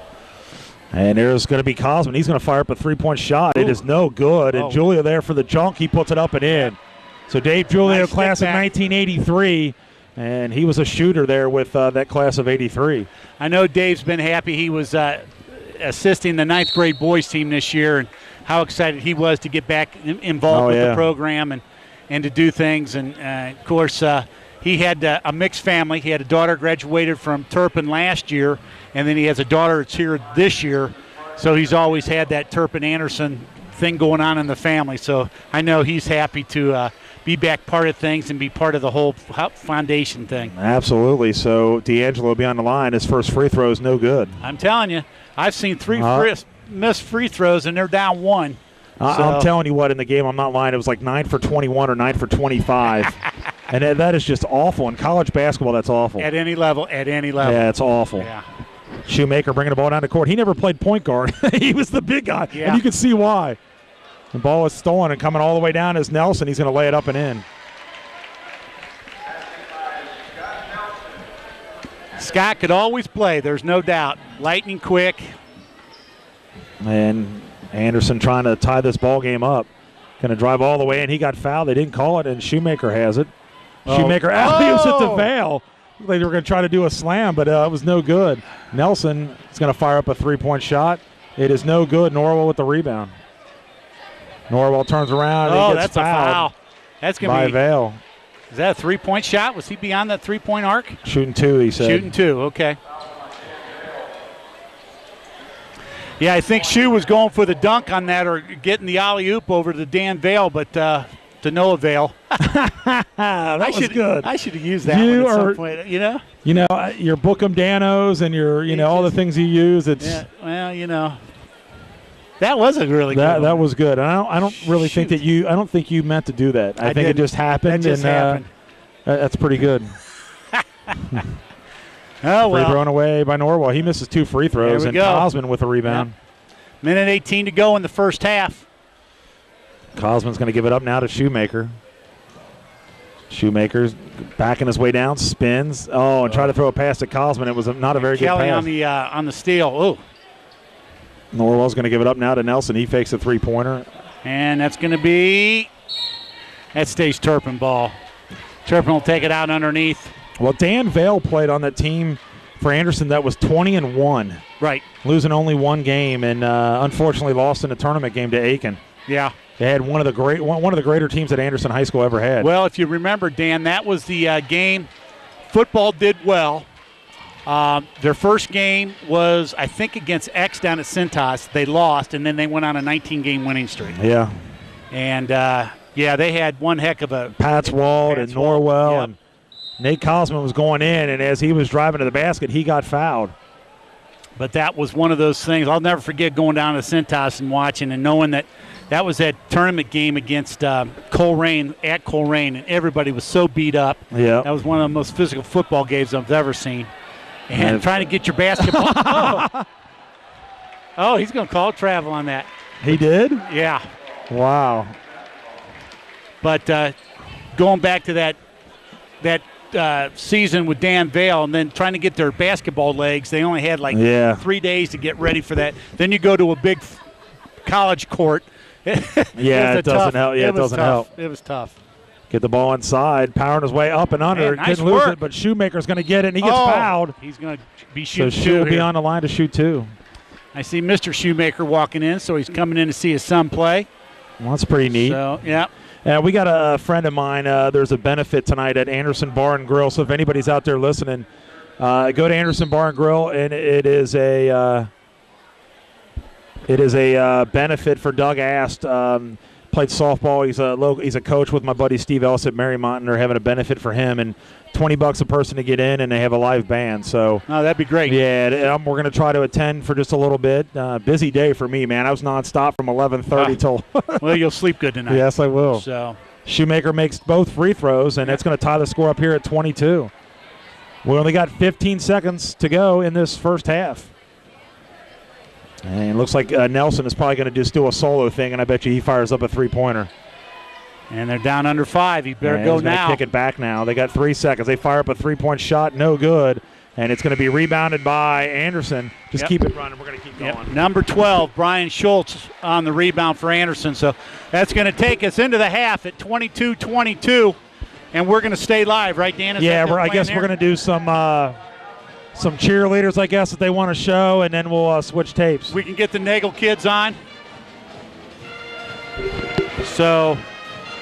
And there's going to be Cosman. He's going to fire up a three-point shot. Ooh. It is no good. And Julio there for the junk. He puts it up and in. So Dave Julio, nice class of 1983, and he was a shooter there with that class of 83. I know Dave's been happy. He was assisting the 9th grade boys team this year, and how excited he was to get back involved with the program and to do things. And, of course, he had a mixed family. He had a daughter graduated from Turpin last year, and then he has a daughter that's here this year. So he's always had that Turpin Anderson thing going on in the family. So I know he's happy to be back part of things and be part of the whole foundation thing. Absolutely. So D'Angelo will be on the line. His first free throw is no good. I'm telling you, I've seen 3 missed free throws, and they're down 1. I'm telling you what, in the game, I'm not lying, it was like 9 for 21 or 9 for 25. And that is just awful. In college basketball, that's awful. At any level. Yeah, it's awful. Yeah. Shoemaker bringing the ball down the court. He never played point guard. He was the big guy, and you can see why. The ball is stolen and coming all the way down is Nelson. He's going to lay it up and in. Scott could always play, there's no doubt. Lightning quick. And Anderson trying to tie this ball game up. Going to drive all the way in. He got fouled. They didn't call it, and Shoemaker has it. Shoemaker alley-oops it to Vail. They were going to try to do a slam, but it was no good. Nelson is going to fire up a three-point shot. It is no good. Norwell with the rebound. Norwell turns around. And he gets that's a foul. That's going to be Vail. Is that a three-point shot? Was he beyond that three-point arc? Shooting 2, he said. Shooting 2, okay. Yeah, I think Shue was going for the dunk on that or getting the alley-oop over to Dan Vail, but to no avail. That was good. I should have used that one at some point, you know? You know, your Bookham Danos and your, all the things you use. It's well, that was a really good one. That was good. I don't really think that I don't think you meant to do that. I think it just happened. That just happened. That's pretty good. Oh, well. Free thrown away by Norwell. He misses 2 free throws, and Cosman with a rebound. Yep. Minute 18 to go in the first half. Cosman's going to give it up now to Shoemaker. Shoemaker's backing his way down, spins. And try to throw a pass to Cosman. It was not a very good pass. Kelly on the steal. Oh. Norwell's going to give it up now to Nelson. He fakes a three-pointer. And that's going to be – that stays Turpin ball. Turpin will take it out underneath. Well, Dan Vail played on that team for Anderson that was 20-1. Right. Losing only 1 game and unfortunately lost in a tournament game to Aiken. Yeah. They had one of the greater teams that Anderson High School ever had. Well, if you remember, Dan, that was the game. Football did well. Their first game was, I think, against X down at Cintas. They lost, and then they went on a 19-game winning streak. Yeah. And, they had one heck of a – Pats Wald and Norwell. Yep. And Nate Cosman was going in, and as he was driving to the basket, he got fouled. But that was one of those things. I'll never forget going down to Cintas and watching and knowing that was that tournament game against Coleraine, at Coleraine, and everybody was so beat up. Yeah. That was one of the most physical football games I've ever seen. And trying to get your basketball. He's going to call travel on that. He did? Yeah. Wow. But going back to that season with Dan Vail and then trying to get their basketball legs, they only had 3 days to get ready for that. Then you go to a big college court. It doesn't help. Yeah, it doesn't help. It was tough. Get the ball inside, powering his way up and under. Nice Didn't lose it, but Shoemaker's going to get it, and he gets fouled. He's going to be shooting so Shue will be on the line to shoot 2. I see Mr. Shoemaker walking in, so he's coming in to see his son play. Well, that's pretty neat. So, yeah. We got a friend of mine. There's a benefit tonight at Anderson Bar and Grill. So if anybody's out there listening, go to Anderson Bar and Grill, and it is a benefit for Doug Ast. Played softball. He's a coach with my buddy Steve Ellis at Marymount, and they're having a benefit for him, and $20 a person to get in, and they have a live band. So that'd be great. Yeah, we're going to try to attend for just a little bit. Busy day for me, man. I was nonstop from 11:30 till. Well, you'll sleep good tonight. Yes, I will. So Shoemaker makes both free throws, and that's going to tie the score up here at 22. We only got 15 seconds to go in this first half. And it looks like Nelson is probably going to just do a solo thing, and I bet you he fires up a three-pointer. And they're down under 5. He better go now. He's going to kick it back now. They got 3 seconds. They fire up a three-point shot. No good. And it's going to be rebounded by Anderson. Just Yep. keep it running. We're going to keep going. Yep. Number 12, Brian Schultz on the rebound for Anderson. So that's going to take us into the half at 22-22. And we're going to stay live, right, Dan? Yeah, I guess we're going to do some cheerleaders, I guess, that they want to show, and then we'll switch tapes. We can get the Nagel kids on. So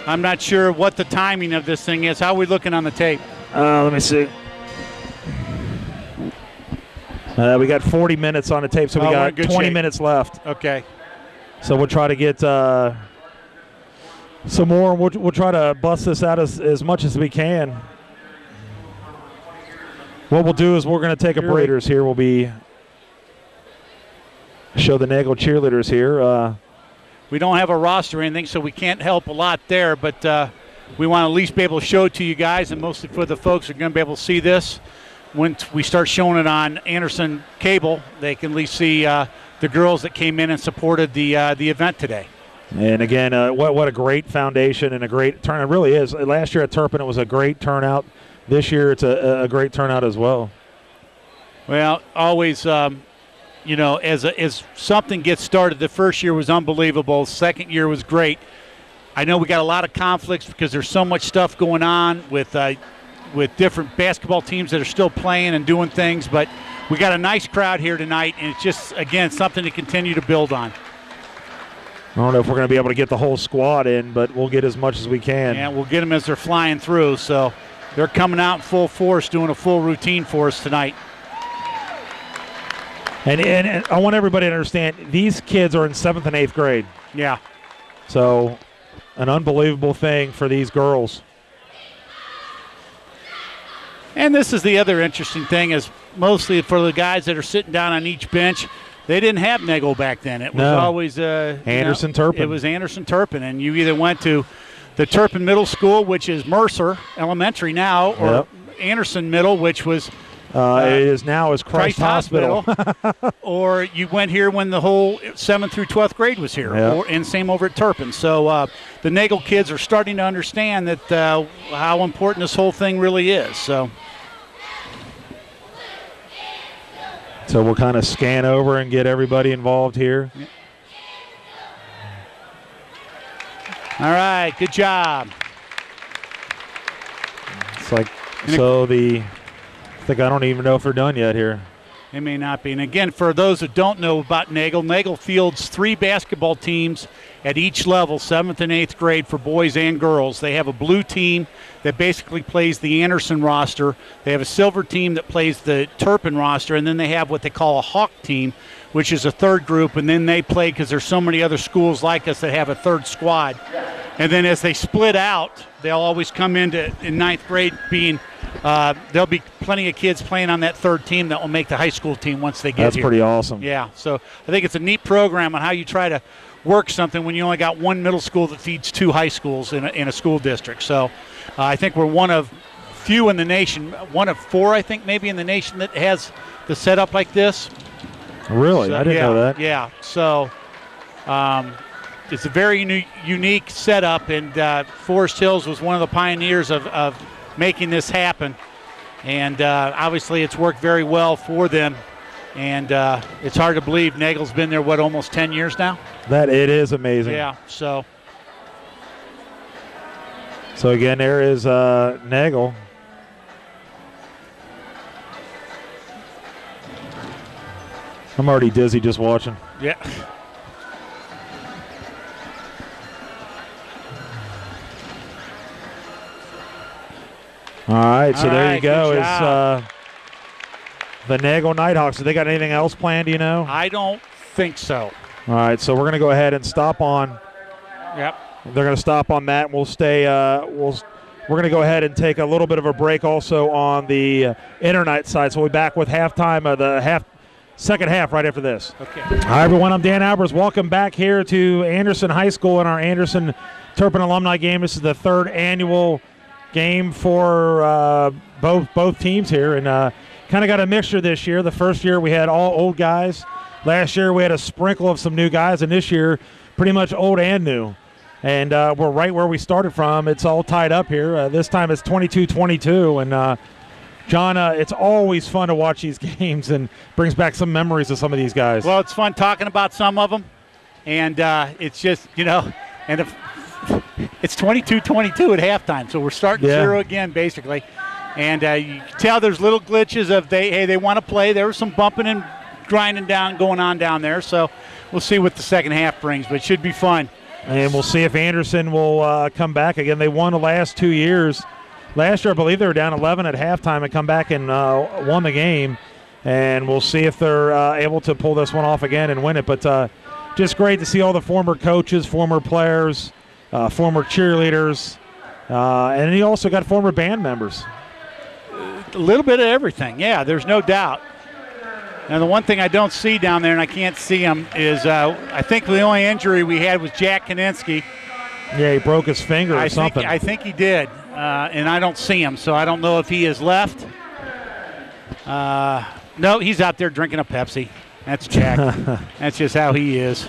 I'm not sure what the timing of this thing is. How are we looking on the tape? Let me see. We got 40 minutes on the tape, so we got 20 minutes left. Okay. So we'll try to get some more. We'll try to bust this out as much as we can. What we'll do is we're going to take a break. Here will be show the Nagel cheerleaders here. We don't have a roster or anything, so we can't help a lot there, but we want to at least be able to show it to you guys, and mostly for the folks who are going to be able to see this. When we start showing it on Anderson Cable, they can at least see the girls that came in and supported the event today. And again, what a great foundation and a great turnout. It really is. Last year at Turpin, it was a great turnout. This year, it's a great turnout as well. Well, always, as something gets started, the first year was unbelievable. Second year was great. I know we got a lot of conflicts because there's so much stuff going on with different basketball teams that are still playing and doing things, but we got a nice crowd here tonight, and it's just, again, something to continue to build on. I don't know if we're going to be able to get the whole squad in, but we'll get as much as we can. Yeah, we'll get them as they're flying through, so they're coming out in full force, doing a full routine for us tonight. And I want everybody to understand, these kids are in 7th and 8th grade. Yeah. So an unbelievable thing for these girls. And this is the other interesting thing is mostly for the guys that are sitting down on each bench, they didn't have Nagel back then. It was always Anderson Turpin. It was Anderson Turpin, and you either went to the Turpin Middle School, which is Mercer Elementary now, or Anderson Middle, which was it is now is Christ Hospital. Or you went here when the whole 7th through 12th grade was here, and same over at Turpin. So the Nagel kids are starting to understand that how important this whole thing really is. So we'll kind of scan over and get everybody involved here. Yeah. All right, good job. It's like, I don't even know if they're done yet here. They may not be. And again, for those that don't know about Nagel, Nagel fields 3 basketball teams at each level, 7th and 8th grade for boys and girls. They have a blue team that basically plays the Anderson roster. They have a silver team that plays the Turpin roster, and then they have what they call a Hawk team, which is a third group, and then they play because there's so many other schools like us that have a third squad. And then as they split out, they'll always come in 9th grade being there'll be plenty of kids playing on that third team that will make the high school team once they get here. That's pretty awesome. Yeah, so I think it's a neat program on how you try to work something when you only got one middle school that feeds 2 high schools in a school district. So I think we're one of few in the nation, one of 4, I think, maybe in the nation that has the setup like this. Really? So, I didn't know that. Yeah, so it's a very unique setup, and Forest Hills was one of the pioneers of making this happen. And obviously it's worked very well for them. And it's hard to believe Nagel's been there, almost 10 years now? That it is amazing. Yeah, so again, there is Nagel. I'm already dizzy just watching. Yeah. All right, so there right, you go. It's the Nagel Nighthawks. Do they got anything else planned, do you know? I don't think so. All right, so we're going to go ahead and stop on. Yep. They're going to stop on that, and we'll stay. We're going to go ahead and take a little bit of a break also on the internet side. So we'll be back with halftime of the second half right after this. Okay. Hi, everyone. I'm Dan Albers. Welcome back here to Anderson High School in our Anderson Turpin Alumni game. This is the 3rd annual game for both teams here, and kind of got a mixture this year. The first year we had all old guys. Last year we had a sprinkle of some new guys, and this year pretty much old and new. And we're right where we started from. It's all tied up here. This time it's 22-22, and John, it's always fun to watch these games and brings back some memories of some of these guys. Well, it's fun talking about some of them, and it's just, and it's 22-22 at halftime, so we're starting 0 again, basically. And you can tell there's little glitches of they want to play. There was some bumping and grinding going on down there, so we'll see what the second half brings, but it should be fun. And we'll see if Anderson will come back again. They won the last 2 years. Last year, I believe they were down 11 at halftime and come back and won the game. And we'll see if they're able to pull this one off again and win it. But just great to see all the former coaches, former players, former cheerleaders, and he also got former band members. A little bit of everything, yeah, there's no doubt. And the one thing I don't see down there, and I can't see him, is I think the only injury we had was Jack Kaninsky. Yeah, he broke his finger or something. I think he did, and I don't see him, so I don't know if he is left. No, he's out there drinking a Pepsi. That's Jack. That's just how he is.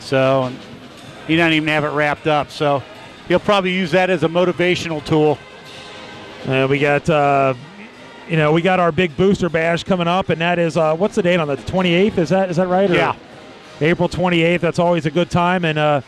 So he doesn't even have it wrapped up, so he'll probably use that as a motivational tool. We got we got our big booster bash coming up, and that is what's the date on the 28th? Is that right? Yeah, April 28th. That's always a good time, and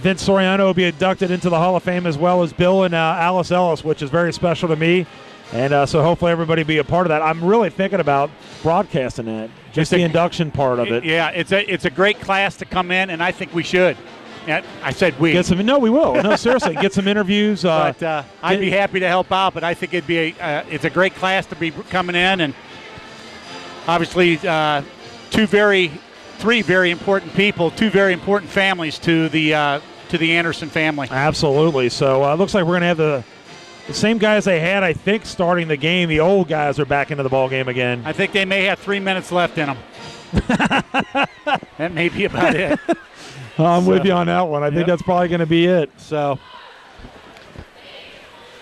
Vince Soriano will be inducted into the Hall of Fame as well as Bill and Alice Ellis, which is very special to me, and so hopefully everybody be a part of that. I'm really thinking about broadcasting that, just the induction part of it. Yeah, it's a great class to come in, and I think we should. Yeah, I said we. No, we will. No, seriously, get some interviews. But I'd be happy to help out. But I think it'd be it's a great class to be coming in, and obviously three very important people, two very important families to the Anderson family. Absolutely. So it looks like we're going to have the same guys they had, I think, starting the game. The old guys are back into the ball game again. I think they may have 3 minutes left in them. That may be about it. I'm with you on that one. I think that's probably going to be it. So,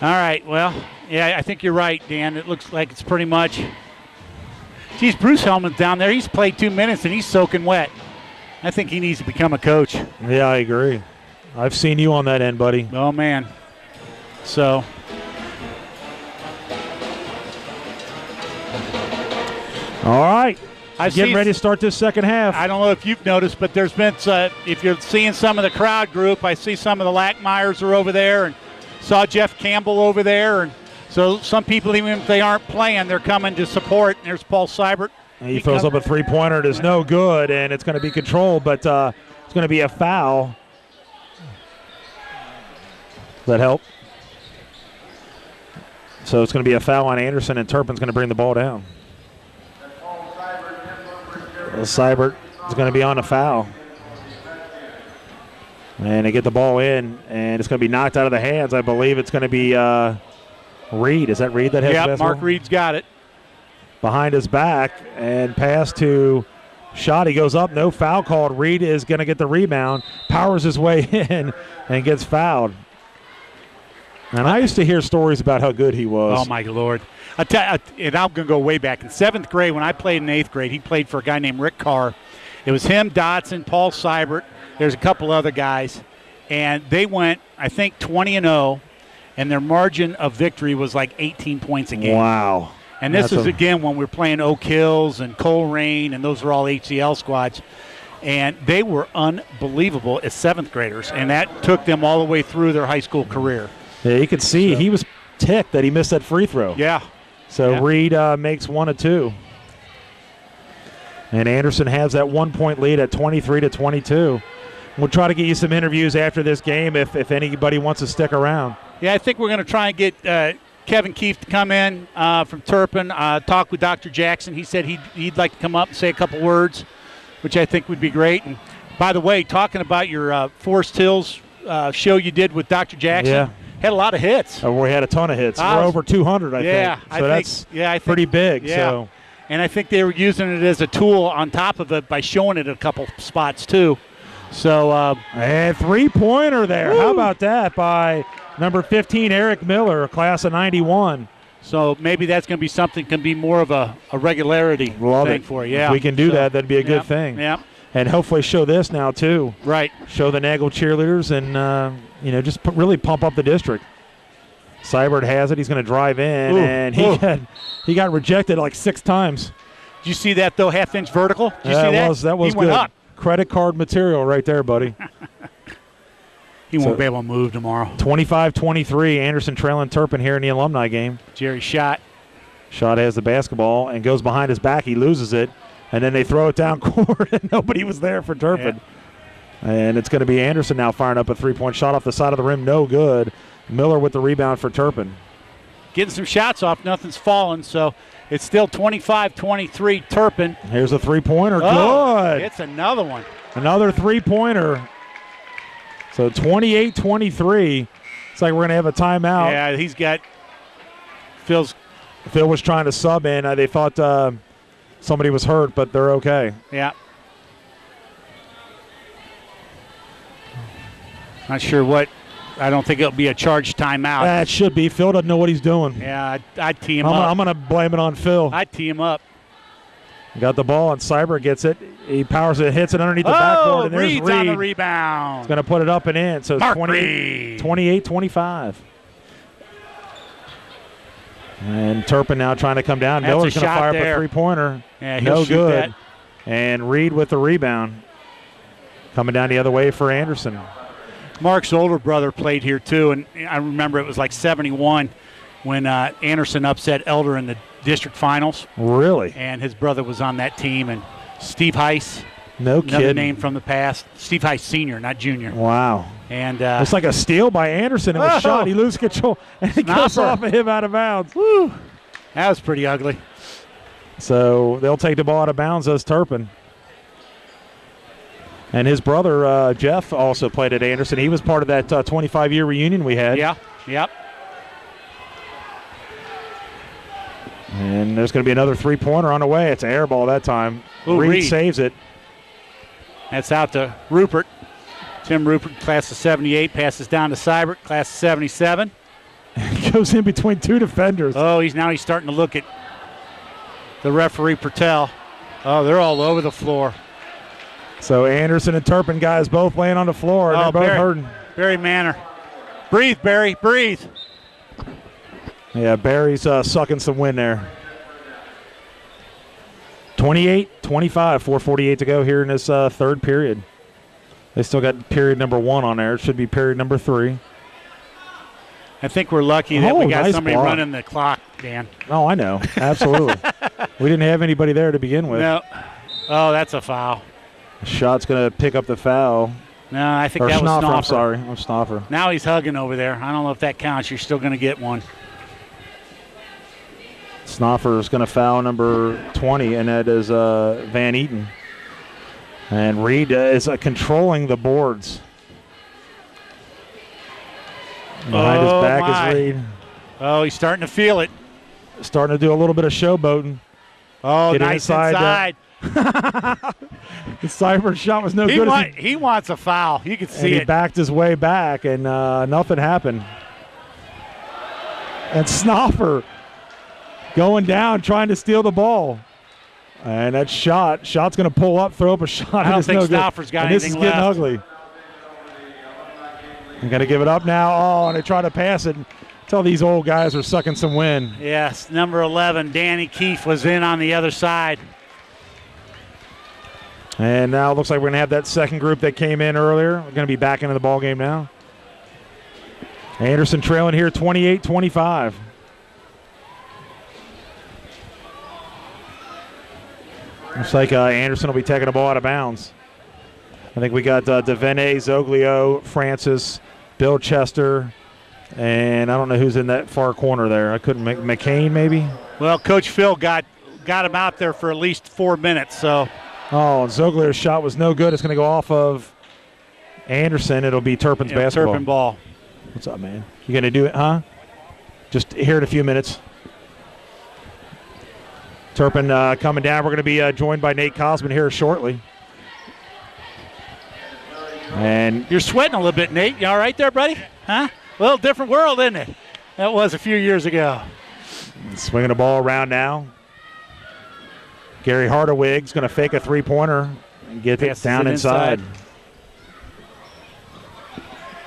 all right. Well, yeah, I think you're right, Dan. It looks like it's pretty much. Geez, Bruce Hellman's down there. He's played 2 minutes, and he's soaking wet. I think he needs to become a coach. Yeah, I agree. I've seen you on that end, buddy. Oh, man. So. All right. Getting ready to start this second half. I don't know if you've noticed, but there's been, if you're seeing some of the crowd group, I see some of the Lackmeyers are over there, and saw Jeff Campbell over there. And so some people, even if they aren't playing, they're coming to support. And there's Paul Seibert. He throws up a three-pointer. It is no good, and it's going to be controlled, but it's going to be a foul. Does that help? So it's going to be a foul on Anderson, and Turpin's going to bring the ball down. Seibert is going to be on a foul. And they get the ball in, and it's going to be knocked out of the hands. I believe it's going to be Reed. Is that Reed that has the basketball? Mark Reed's got it. Behind his back, and pass to Shot. He goes up, no foul called. Reed is going to get the rebound, powers his way in, and gets fouled. And I used to hear stories about how good he was. Oh, my Lord. And I'm going to go way back. In 7th grade, when I played in 8th grade, he played for a guy named Rick Carr. It was him, Dotson, Paul Seibert. There's a couple other guys. And they went, I think, 20-0, and their margin of victory was like 18 points a game. Wow. And this is, again, when we were playing Oak Hills and Coleraine, and those were all HCL squads. And they were unbelievable as 7th graders, and that took them all the way through their high school career. Yeah, you could see he was ticked that he missed that free throw. Yeah. So Reed makes 1 of 2. And Anderson has that 1-point lead at 23-22. We'll try to get you some interviews after this game if anybody wants to stick around. Yeah, I think we're going to try and get Kevin Keefe to come in from Turpin, talk with Dr. Jackson. He said he'd like to come up and say a couple words, which I think would be great. And by the way, talking about your Forest Hills show you did with Dr. Jackson, had a lot of hits. Oh, we had a ton of hits. We're over 200, I think. So that's pretty big. Yeah. So. And I think they were using it as a tool on top of it by showing it a couple spots too. So and three-pointer there. Woo. How about that by number 15, Eric Miller, class of 91. So maybe that's going to be something, can be more of a regularity thing for you. Yeah. If we can do that, that'd be a good thing. Yeah. And hopefully show this now, too. Right. Show the Nagel cheerleaders and, just really pump up the district. Seibert has it. He's going to drive in, and he got rejected like 6 times. Did you see that, though, half-inch vertical? Did you see that? That was he good. Went up. Credit card material right there, buddy. He won't be able to move tomorrow. 25-23, Anderson trailing Turpin here in the alumni game. Jerry Schott. Schott has the basketball and goes behind his back. He loses it, and then they throw it down court, and nobody was there for Turpin. Yeah. And it's going to be Anderson now firing up a three-point shot off the side of the rim. No good. Miller with the rebound for Turpin. Getting some shots off. Nothing's fallen, so it's still 25-23 Turpin. Here's a three-pointer. Good. It's another one. Another three-pointer. So 28-23. It's like we're going to have a timeout. Yeah, he's got Phil was trying to sub in. They thought somebody was hurt, but they're okay. Yeah. Not sure what. I don't think it'll be a charged timeout. It should be. Phil doesn't know what he's doing. Yeah, I'd tee him up. I'm going to blame it on Phil. I'd tee him up. Got the ball, and Seibert gets it. He powers it, hits it underneath the backboard, and there's Reed's Reed. On the rebound. He's going to put it up and in. So it's 28-25. And Turpin now trying to come down. That's Miller's going to fire there. up a three-pointer. Yeah, he'll shoot good. That. And Reed with the rebound. Coming down the other way for Anderson. Mark's older brother played here too, and I remember it was like 71 when Anderson upset Elder in the district finals. Really? And his brother was on that team, and Steve Heiss. No another kidding. name from the past. Steve Heiss Sr., not Junior. Wow. And it's like a steal by Anderson. It was shot. He loses control, and he goes off of him out of bounds. Woo. That was pretty ugly. So they'll take the ball out of bounds as Turpin. And his brother, Jeff, also played at Anderson. He was part of that 25-year reunion we had. Yeah, yep. And there's going to be another three-pointer on the way. It's an air ball that time. Reed saves it. That's out to Rupert. Tim Rupert, class of 78, passes down to Seibert, class of 77. Goes in between two defenders. Oh, he's starting to look at the referee, Pertel. Oh, they're all over the floor. So Anderson and Turpin guys both laying on the floor, and they're both hurting. Barry Manor. Breathe, Barry, breathe. Yeah, Barry's sucking some wind there. 28-25, 4:48 to go here in this third period. They still got period number 1 on there. It should be period number 3. I think we're lucky that we got somebody running the clock, Dan. Oh, I know. Absolutely. We didn't have anybody there to begin with. No. Oh, that's a foul. Shot's going to pick up the foul. No, I think that was Snoffer. I'm sorry. I'm Snoffer. Now he's hugging over there. I don't know if that counts. You're still going to get one. Snoffer is going to foul number 20, and that is Van Eaton. And Reed is controlling the boards. Behind his back is Reed. Oh, he's starting to feel it. Starting to do a little bit of showboating. Oh, get nice inside. The Seibert shot was no good. He wants a foul. You can see it. He backed his way back, and nothing happened. And Snoffer going down, trying to steal the ball. And that shot's going to pull up, throw up a shot. I don't think Snoffer's got anything left. This is getting ugly. I'm going to give it up now. Oh, and they try to pass it. Tell these old guys are sucking some wind. Yes, number 11, Danny Keefe, was in on the other side. And now it looks like we're going to have that second group that came in earlier. We're going to be back into the ball game now. Anderson trailing here 28-25. Looks like Anderson will be taking the ball out of bounds. I think we got DeVene, Zoglio, Francis, Bill Chester, and I don't know who's in that far corner there. I couldn't make McCain maybe? Well, Coach Phil got him out there for at least 4 minutes. So. Oh, and Zoglio's shot was no good. It's going to go off of Anderson. It'll be Turpin's basketball. Turpin ball. What's up, man? You going to do it, huh? Just here in a few minutes. Turpin coming down. We're going to be joined by Nate Cosman here shortly. And you're sweating a little bit, Nate. You all right there, buddy? Huh? A little different world, isn't it? That was a few years ago. Swinging the ball around now. Gary Hardawig's going to fake a three-pointer and get it down inside.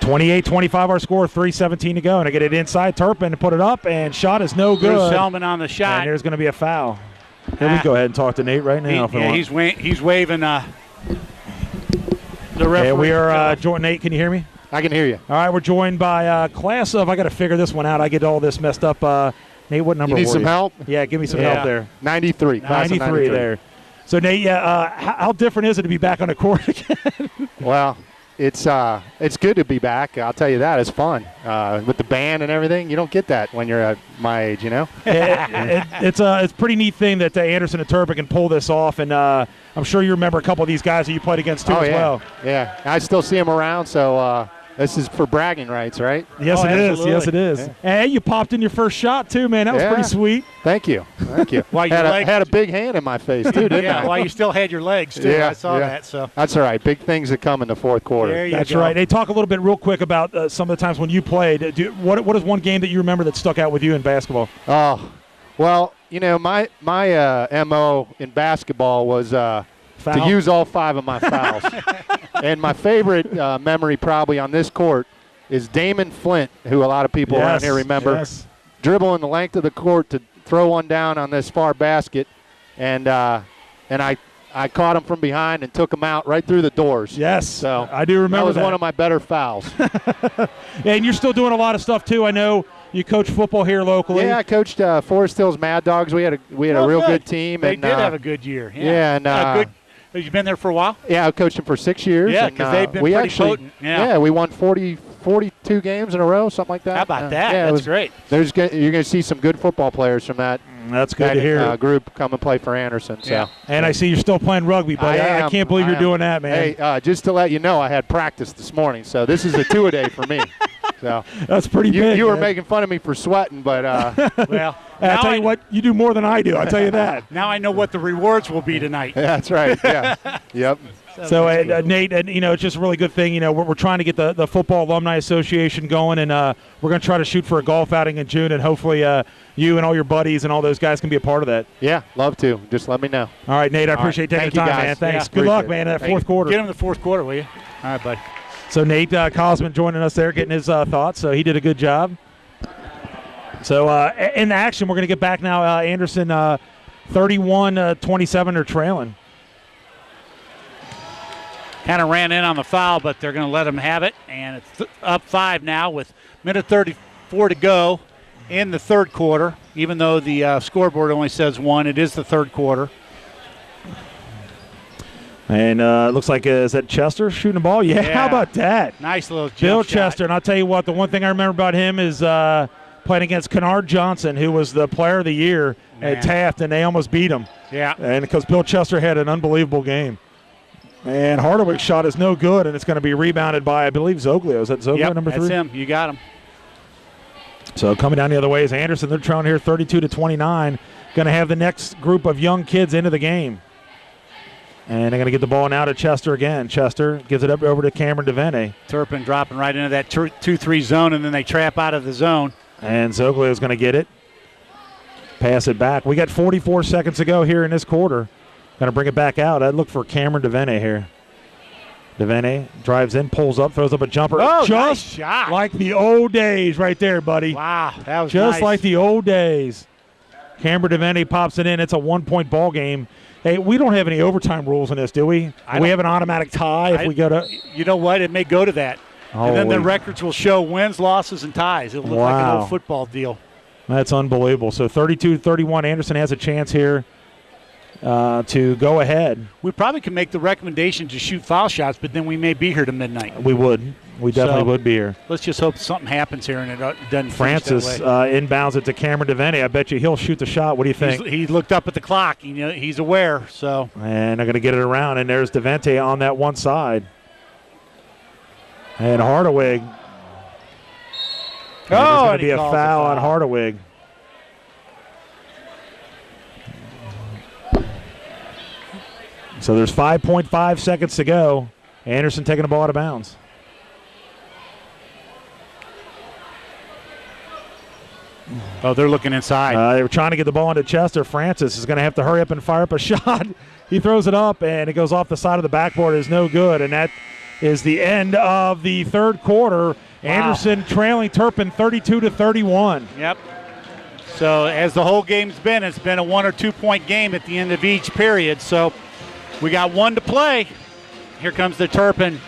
28-25 our score, 3:17 to go. And I get it inside. Turpin to put it up, and shot is no good. Bruce Selman on the shot. And there's going to be a foul. Here we go ahead and talk to Nate right now. He's waving the referee. Yeah, we are joined. Nate, can you hear me? I can hear you. All right, we're joined by class of, I got to figure this one out. I get all this messed up. Nate, what number you need were some help? Yeah, give me some help there. 93. 93 there. So, Nate, how different is it to be back on the court again? Well, it's good to be back. I'll tell you that. It's fun. With the band and everything, you don't get that when you're at my age, you know? It's a pretty neat thing that Anderson and Turpin can pull this off, and I'm sure you remember a couple of these guys that you played against too as well. Yeah, I still see them around, so this is for bragging rights, right? Yes, it is. Yes, it is. Yeah. Hey, you popped in your first shot too, man. That was pretty sweet. Thank you. Had a big hand in my face too, didn't I? While you still had your legs too. I saw that. So that's all right. Big things that come in the fourth quarter. That's right. Hey, talk a little bit real quick about some of the times when you played. What is one game that you remember that stuck out with you in basketball? Oh, well, you know, my MO in basketball was to use all 5 of my fouls. And my favorite memory probably on this court is Damon Flint, who a lot of people around here remember, dribbling the length of the court to throw one down on this far basket, and I caught him from behind and took him out right through the doors. Yes, so I do remember that was one of my better fouls. And you're still doing a lot of stuff too. I know you coach football here locally. Yeah, I coached Forest Hills Mad Dogs. We had a real good team. They did have a good year. You've been there for a while? Yeah, I coached them for 6 years. Yeah, because they've been pretty potent. Yeah, we won 42 games in a row, something like that. How about that? That's great. You're going to see some good football players from that. That's good to hear. Group come and play for Anderson. So. Yeah. And I see you're still playing rugby, buddy. I can't believe you're doing that, man. Hey, just to let you know, I had practice this morning, so this is a 2-a-day for me. So that's pretty big. You were making fun of me for sweating, but well, I'll tell you what, you do more than I do. I'll tell you that. Now I know what the rewards will be tonight. Yeah, that's right. Yeah. Yep. So, Nate, and it's just a really good thing. We're trying to get the Football Alumni Association going, and we're going to try to shoot for a golf outing in June, and hopefully you and all your buddies and all those guys can be a part of that. Yeah, love to. Just let me know. All right, Nate, I appreciate taking the time, man. Thanks. Good luck, man, in that fourth quarter. Get him the fourth quarter, will you? All right, buddy. So Nate Cosman joining us there, getting his thoughts. So he did a good job. So in action, we're going to get back now. Anderson 31-27 are trailing. Kind of ran in on the foul, but they're going to let him have it. And it's up 5 now with minute 34 to go in the third quarter. Even though the scoreboard only says 1, it is the third quarter. And it looks like, is that Chester shooting the ball? Yeah, how about that? Nice little jump Bill shot. Chester, and I'll tell you what, the one thing I remember about him is playing against Kennard Johnson, who was the player of the year at Taft, and they almost beat him. Yeah. And because Bill Chester had an unbelievable game. And Hardwick's shot is no good, and it's going to be rebounded by, I believe, Zoglio. Is that Zoglio, number 3? That's him. You got him. So coming down the other way is Anderson. They're trailing here 32-29. Going to have the next group of young kids into the game. And they're going to get the ball now to Chester again. Chester gives it up over to Cameron DeVenne. Turpin dropping right into that 2-3 zone, and then they trap out of the zone. And Zoglio is going to get it. Pass it back. We got 44 seconds to go here in this quarter. Going to bring it back out. I'd look for Cameron DeVenne here. DeVenne drives in, pulls up, throws up a jumper. Oh, just nice shot. Like the old days right there, buddy. Wow, that was just nice. like the old days. Cameron DeVenne pops it in. It's a 1-point ball game. Hey, we don't have any overtime rules in this, do we? We have an automatic tie if we go to. You know what? It may go to that. And then the records will show wins, losses, and ties. It'll look like an old football deal. That's unbelievable. So 32-31, Anderson has a chance here to go ahead. We probably can make the recommendation to shoot foul shots, but then we may be here to midnight. We would. We definitely would be here. Let's just hope something happens here and it doesn't Francis finish that way. Inbounds it to Cameron DeVenne. I bet you he'll shoot the shot. What do you think? He looked up at the clock. He's aware. So. And they're going to get it around, and there's DeVente on that one side. And Hardawig. There's going to be a foul on Hardawig. So there's 5.5 seconds to go. Anderson taking the ball out of bounds. Oh, they're looking inside. They were trying to get the ball into Chester. Francis is going to have to hurry up and fire up a shot. He throws it up, and it goes off the side of the backboard. It's no good, and that is the end of the third quarter. Anderson trailing Turpin 32-31. Yep. So as the whole game's been, it's been a 1 or 2 point game at the end of each period. So we got 1 to play. Here comes the Turpin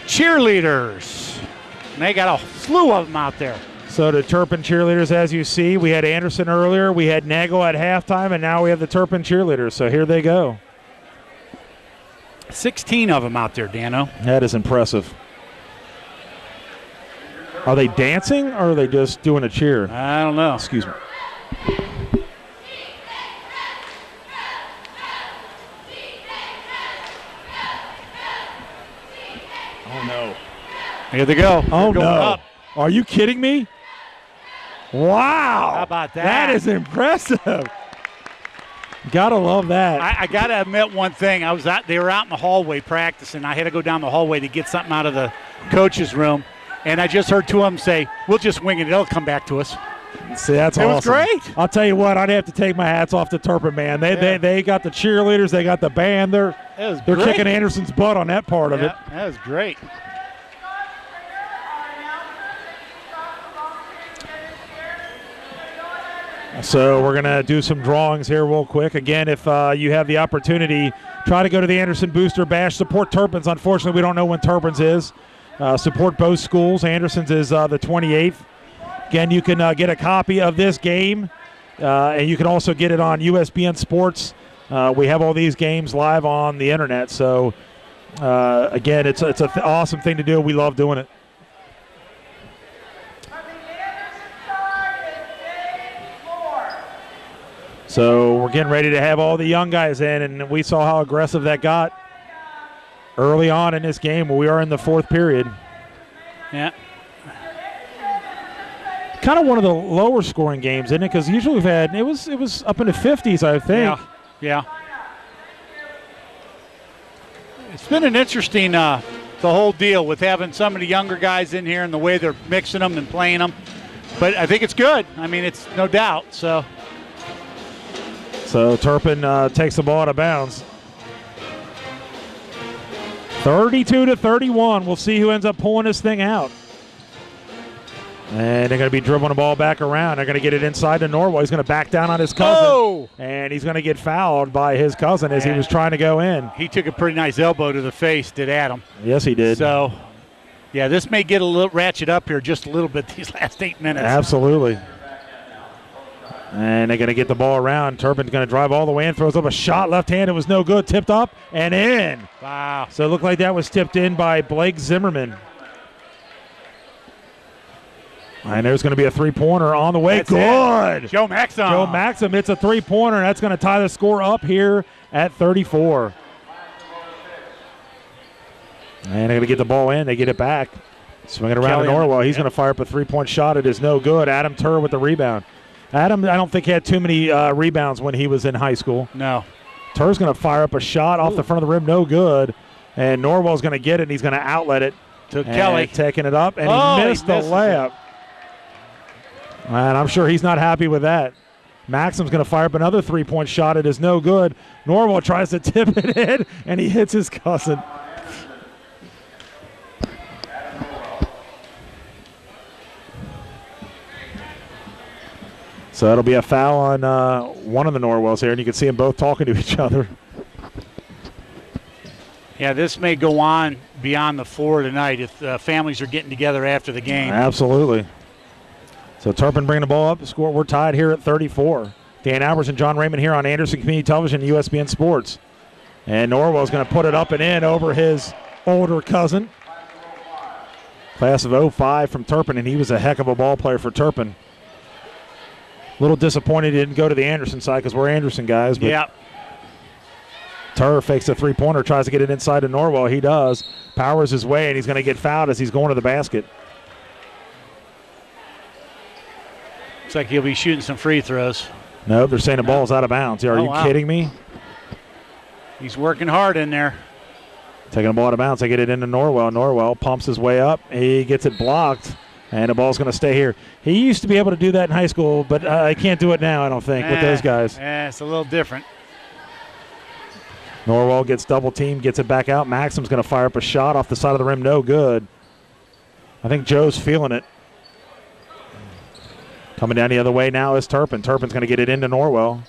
cheerleaders. And they got a slew of them out there. So the Turpin cheerleaders, as you see, we had Anderson earlier, we had Nagel at halftime, and now we have the Turpin cheerleaders. So here they go. 16 of them out there, Dano. That is impressive. Are they dancing or are they just doing a cheer? I don't know. Excuse me. Oh, no. Here they go. Oh, no. Up. Are you kidding me? Wow. How about that? That is impressive. Gotta love that. I gotta admit one thing. They were out in the hallway practicing. I had to go down the hallway to get something out of the coach's room, and I just heard 2 of them say, "We'll just wing it. It'll come back to us." See, that's awesome. It was great. I'll tell you what, I'd have to take my hats off to Turpin, man. They got the cheerleaders, they got the band. They're kicking Anderson's butt on that part of it. That was great. So we're going to do some drawings here real quick. Again, if you have the opportunity, try to go to the Anderson Booster Bash. Support Turpin's. Unfortunately, we don't know when Turpin's is. Support both schools. Anderson's is the 28th. Again, you can get a copy of this game, and you can also get it on USBN Sports. We have all these games live on the internet. So, again, it's an awesome thing to do. We love doing it. So we're getting ready to have all the young guys in, and we saw how aggressive that got early on in this game. We are in the 4th period. Yeah. Kind of one of the lower scoring games, isn't it? Because usually we've had it was up in the 50s, I think. Yeah. It's been an interesting the whole deal with having some of the younger guys in here and the way they're mixing them and playing them. But I think it's good. I mean, it's no doubt. So Turpin takes the ball out of bounds. 32-31. We'll see who ends up pulling this thing out. And they're going to be dribbling the ball back around. They're going to get it inside to Norwell. He's going to back down on his cousin. Oh! And he's going to get fouled by his cousin as he was trying to go in. He took a pretty nice elbow to the face, did Adam. Yes, he did. So, yeah, this may get a little ratchet up here just a little bit these last 8 minutes. Absolutely. And they're going to get the ball around. Turpin's going to drive all the way in, throws up a shot left-handed. It was no good. Tipped up and in. Wow. So it looked like that was tipped in by Blake Zimmerman. And there's going to be a three-pointer on the way. That's good. Joe Maxim. Joe Maxim hits a three-pointer, and that's going to tie the score up here at 34. And they're going to get the ball in. They get it back. Swing it around to Norwell. He's going to fire up a three-point shot. It is no good. Adam Turr with the rebound. Adam, I don't think had too many rebounds when he was in high school. No. Turr's going to fire up a shot off the front of the rim. No good. And Norwell's going to get it, and he's going to outlet it. To Kelly. Taking it up, and he missed the layup. And I'm sure he's not happy with that. Maxim's going to fire up another three-point shot. It is no good. Norwell tries to tip it in, and he hits his cousin. So it'll be a foul on one of the Norwells here, and you can see them both talking to each other. Yeah, this may go on beyond the floor tonight if families are getting together after the game. Absolutely. So Turpin bringing the ball up. The score, we're tied here at 34. Dan Albers and John Raymond here on Anderson Community Television, USBN Sports. And Norwell's going to put it up and in over his older cousin. Class of 05 from Turpin, and he was a heck of a ball player for Turpin. A little disappointed he didn't go to the Anderson side because we're Anderson guys. But yeah. Turr fakes a three-pointer, tries to get it inside to Norwell. He does. Powers his way, and he's going to get fouled as he's going to the basket. Looks like he'll be shooting some free throws. Nope, they're saying the ball's out of bounds. Are you kidding me? He's working hard in there. Taking the ball out of bounds. They get it into Norwell. Norwell pumps his way up. He gets it blocked, and the ball's going to stay here. He used to be able to do that in high school, but I can't do it now, I don't think, with those guys. Yeah, it's a little different. Norwell gets double teamed, gets it back out. Maxim's going to fire up a shot off the side of the rim. No good. I think Joe's feeling it. Coming down the other way now is Turpin. Turpin's going to get it into Norwell.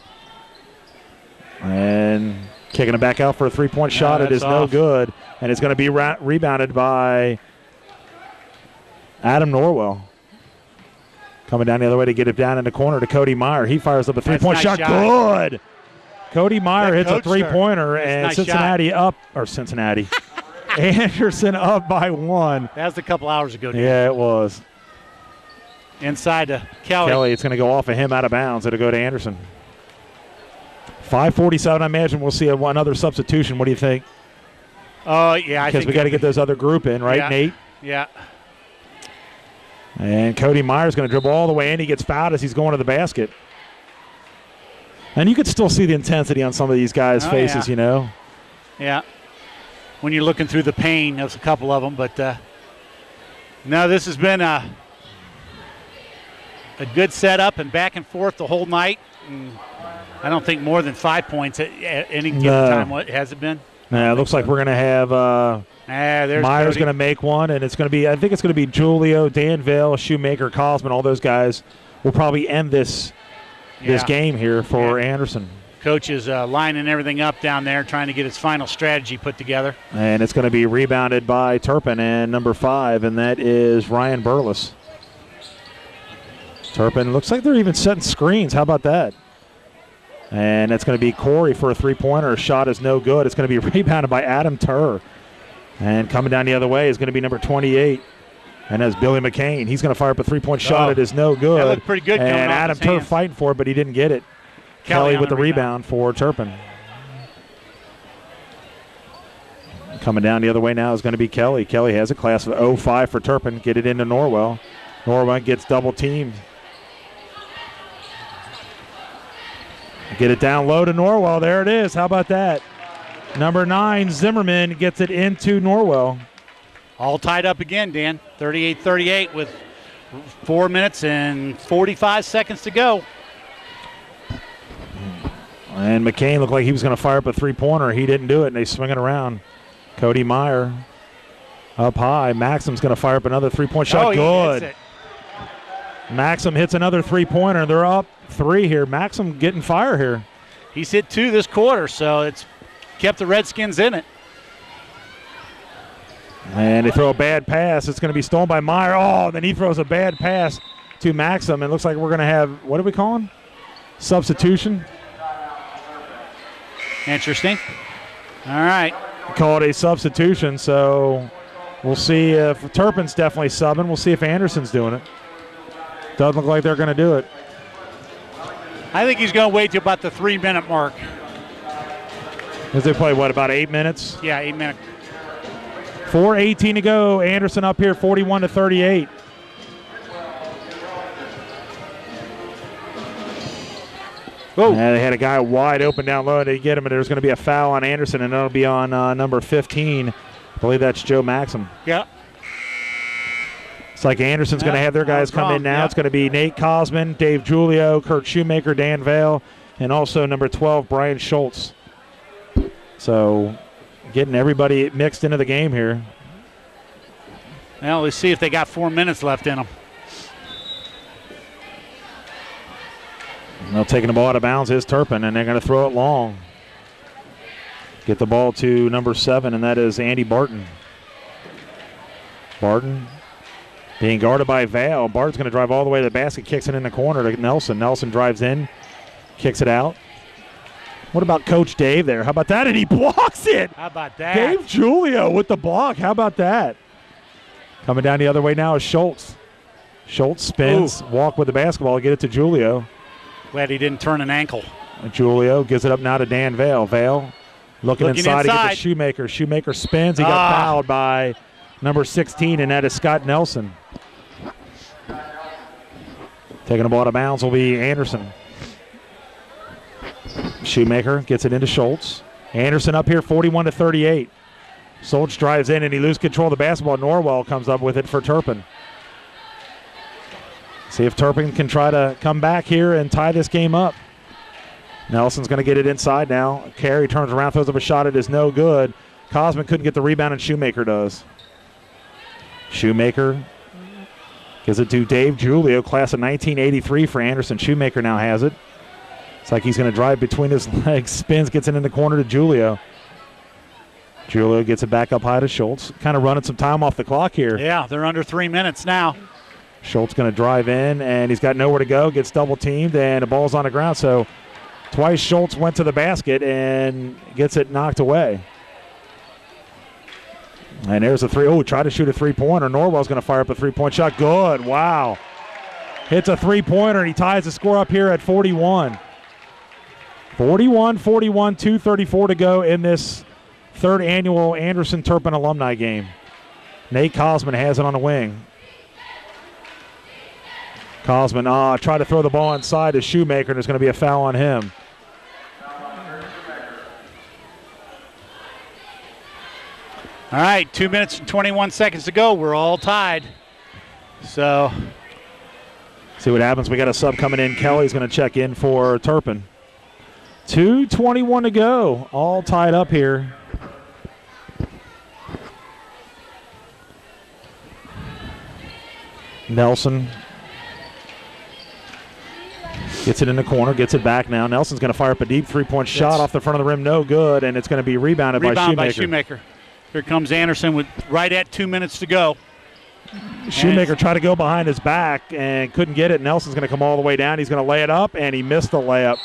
And kicking it back out for a three-point shot. It is no good. And it's going to be rebounded by Adam Norwell. Coming down the other way to get it down in the corner to Cody Meyer. He fires up a three-point shot. Good. Cody Meyer hits a three-pointer, and Cincinnati up, or Cincinnati. Anderson up by 1. That was a couple hours ago. Yeah, it was. Inside to Kelly. Kelly, it's going to go off of him out of bounds. It'll go to Anderson. 5:47, I imagine we'll see another substitution. What do you think? Oh, yeah. Because we got to get this other group in, right, Nate? Yeah. And Cody Meyer's going to dribble all the way in. He gets fouled as he's going to the basket. And you could still see the intensity on some of these guys' faces, you know? Yeah. When you're looking through the pain, there's a couple of them. But, no, this has been a good setup and back and forth the whole night. And I don't think more than 5 points at any given time. What has it been? Yeah, it looks like we're going to have Meyer's going to make one, and it's going to be, I think it's going to be Julio, Danville, Shoemaker, Cosman, all those guys will probably end this game here for Anderson. Coach is lining everything up down there, trying to get his final strategy put together. And it's going to be rebounded by Turpin and number 5, and that is Ryan Burles. Turpin, looks like they're even setting screens. How about that? And it's going to be Corey for a three-pointer. Shot is no good. It's going to be rebounded by Adam Turr. And coming down the other way is going to be number 28. And that's Billy McCain. He's going to fire up a three-point shot. It is no good. That looked pretty good. And Adam Turr fighting for it, but he didn't get it. Kelly with the rebound for Turpin. Coming down the other way now is going to be Kelly. Kelly has a class of 0-5 for Turpin. Get it into Norwell. Norwell gets double-teamed. Get it down low to Norwell. There it is. How about that? Number 9, Zimmerman, gets it into Norwell. All tied up again, Dan. 38-38 with 4 minutes and 45 seconds to go. And McCain looked like he was going to fire up a three-pointer. He didn't do it, and they swing it around. Cody Meyer up high. Maxim's going to fire up another three-point shot. Good. Maxim hits another three-pointer. They're up 3 here. Maxim getting fire here. He's hit 2 this quarter, so it's kept the Redskins in it. And they throw a bad pass. It's going to be stolen by Meyer. Oh, then he throws a bad pass to Maxim. It looks like we're going to have, what do we call him? Substitution. Interesting. All right. Call it a substitution, so we'll see if Turpin's definitely subbing. We'll see if Anderson's doing it. Doesn't look like they're going to do it. I think he's going to wait till about the 3-minute mark. Because they play, what, about 8 minutes? Yeah, 8 minutes. 4:18 to go. Anderson up here, 41-38. Whoa. And they had a guy wide open down low. They get him, and there's going to be a foul on Anderson, and it'll be on number 15. I believe that's Joe Maxim. Yeah. It's like Anderson's going to have their guys come in now. Yep. It's going to be Nate Cosman, Dave Julio, Kurt Shoemaker, Dan Vale, and also number 12, Brian Schultz. So getting everybody mixed into the game here. Well, let's see if they got 4 minutes left in them. Well, taking the ball out of bounds is Turpin, and they're going to throw it long. Get the ball to number 7, and that is Andy Barton. Barton being guarded by Vale. Barton's going to drive all the way to the basket, kicks it in the corner to Nelson. Nelson drives in, kicks it out. What about Coach Dave there? How about that? And he blocks it. How about that? Dave Julio with the block. How about that? Coming down the other way now is Schultz. Schultz spins, walk with the basketball, get it to Julio. Glad he didn't turn an ankle. Julio gives it up now to Dan Vale. Vale looking inside to get to Shoemaker. Shoemaker spins. He got fouled by number 16, and that is Scott Nelson. Taking the ball out of bounds will be Anderson. Shoemaker gets it into Schultz. Anderson up here 41-38. Schultz drives in, and he loses control of the basketball. Norwell comes up with it for Turpin. See if Turpin can try to come back here and tie this game up. Nelson's going to get it inside now. Carey turns around, throws up a shot. It is no good. Cosman couldn't get the rebound, and Shoemaker does. Shoemaker gives it to Dave Julio, class of 1983 for Anderson. Shoemaker now has it. It's like he's going to drive between his legs, spins, gets it in the corner to Julio. Julio gets it back up high to Schultz. Kind of running some time off the clock here. Yeah, they're under 3 minutes now. Schultz going to drive in, and he's got nowhere to go, gets double teamed, and the ball's on the ground. So twice Schultz went to the basket and gets it knocked away. And there's a three. Oh, tried to shoot a three-pointer. Norwell's going to fire up a three-point shot. Good. Wow. Hits a three-pointer, and he ties the score up here at 41. 41-41, 2:34 to go in this third annual Anderson Turpin Alumni game. Nate Cosman has it on the wing. Cosman tried to throw the ball inside to Shoemaker, and there's going to be a foul on him. All right, 2 minutes and 21 seconds to go. We're all tied. So, see what happens. We got a sub coming in. Kelly's going to check in for Turpin. 2:21 to go. All tied up here. Nelson gets it in the corner, gets it back now. Nelson's going to fire up a deep three-point shot off the front of the rim. No good, and it's going to be rebounded by Shoemaker. Here comes Anderson with right at 2 minutes to go. Shoemaker tried to go behind his back and couldn't get it. Nelson's going to come all the way down. He's going to lay it up, and he missed the layup.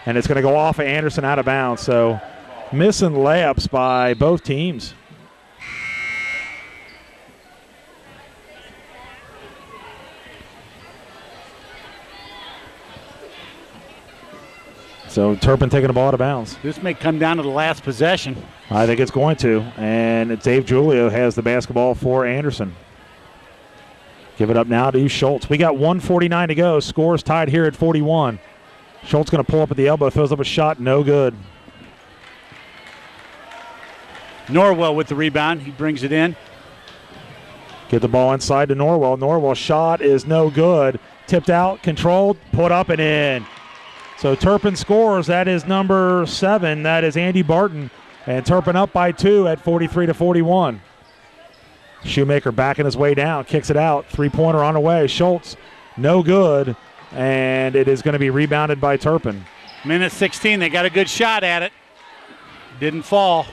And it's going to go off of Anderson out of bounds. So missing layups by both teams. So Turpin taking the ball out of bounds. This may come down to the last possession. I think it's going to. And Dave Julio has the basketball for Anderson. Give it up now to Schultz. We got 1:49 to go. Scores tied here at 41. Schultz going to pull up at the elbow, throws up a shot, no good. Norwell with the rebound. He brings it in. Get the ball inside to Norwell. Norwell's shot is no good. Tipped out, controlled, put up and in. So Turpin scores. That is number 7. That is Andy Barton. And Turpin up by 2 at 43-41. Shoemaker backing his way down, kicks it out. Three-pointer on the way. Schultz, no good. And it is going to be rebounded by Turpin. Minute 16. They got a good shot at it. Didn't fall.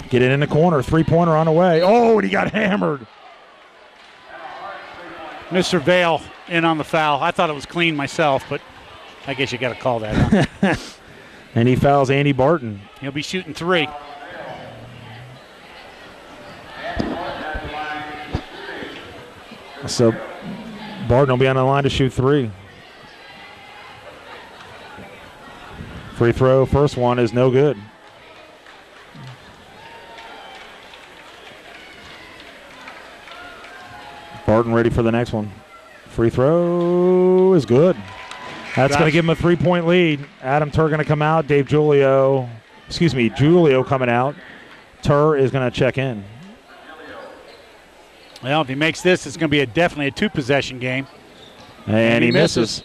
Get it in the corner. Three-pointer on the way. Oh, and he got hammered. Mr. Vale in on the foul. I thought it was clean myself, but I guess you got to call that out. And he fouls Andy Barton. He'll be shooting 3. So Barton will be on the line to shoot 3. Free throw, first one is no good. Barton ready for the next one. Free throw is good. That's going to give him a 3-point lead. Adam Tur going to come out. Julio coming out. Tur is going to check in. Well, if he makes this, it's going to be definitely a 2-possession game. And he misses.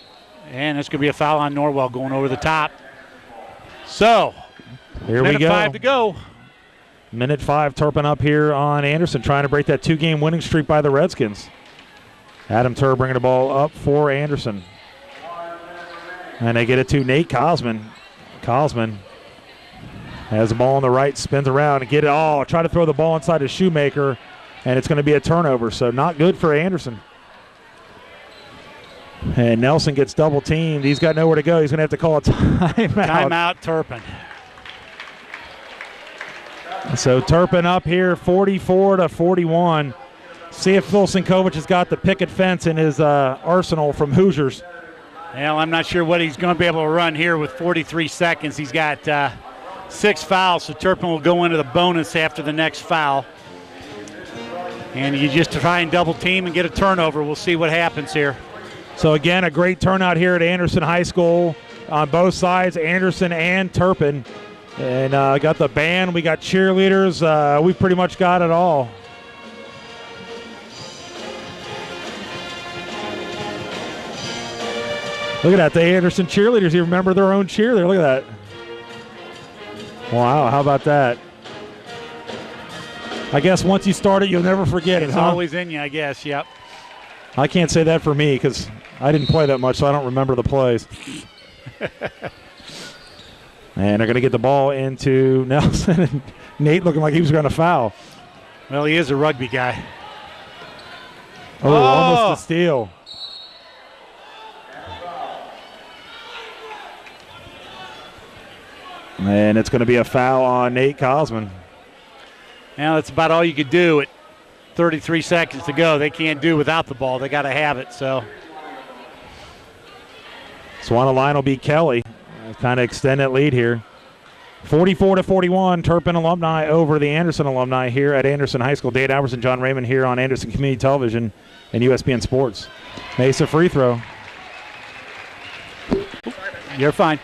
And it's going to be a foul on Norwell going over the top. So, here we go. Minute 5 to go. Minute 5, Turpin up here on Anderson, trying to break that 2-game winning streak by the Redskins. Adam Tur bringing the ball up for Anderson. And they get it to Nate Cosman. Cosman has the ball on the right, spins around and get it all. Try to throw the ball inside to Shoemaker, and it's going to be a turnover, so not good for Anderson. And Nelson gets double teamed. He's got nowhere to go. He's going to have to call a timeout. Timeout, Turpin. So Turpin up here 44-41. See if Phil Sinkovich has got the picket fence in his arsenal from Hoosiers. Well, I'm not sure what he's going to be able to run here with 43 seconds. He's got 6 fouls, so Turpin will go into the bonus after the next foul. And you just try and double team and get a turnover. We'll see what happens here. So again, a great turnout here at Anderson High School on both sides, Anderson and Turpin. And got the band, we got cheerleaders, we pretty much got it all. Look at that. The Anderson cheerleaders, you remember their own cheer there. Look at that. Wow, how about that? I guess once you start it, you'll never forget it, It's huh? always in you, I guess, yep. I can't say that for me because I didn't play that much, so I don't remember the plays. And they're going to get the ball into Nelson, and Nate looking like he was going to foul. Well, he is a rugby guy. Oh, almost a steal. And it's going to be a foul on Nate Cosman. Now that's about all you could do at 33 seconds to go. They can't do without the ball. They got to have it. So Swan line will beat Kelly. Kind of extend that lead here. 44-41, Turpin Alumni over the Anderson Alumni here at Anderson High School. Dave Albertson, John Raymond here on Anderson Community Television and USBN Sports. Mesa free throw. you're fine.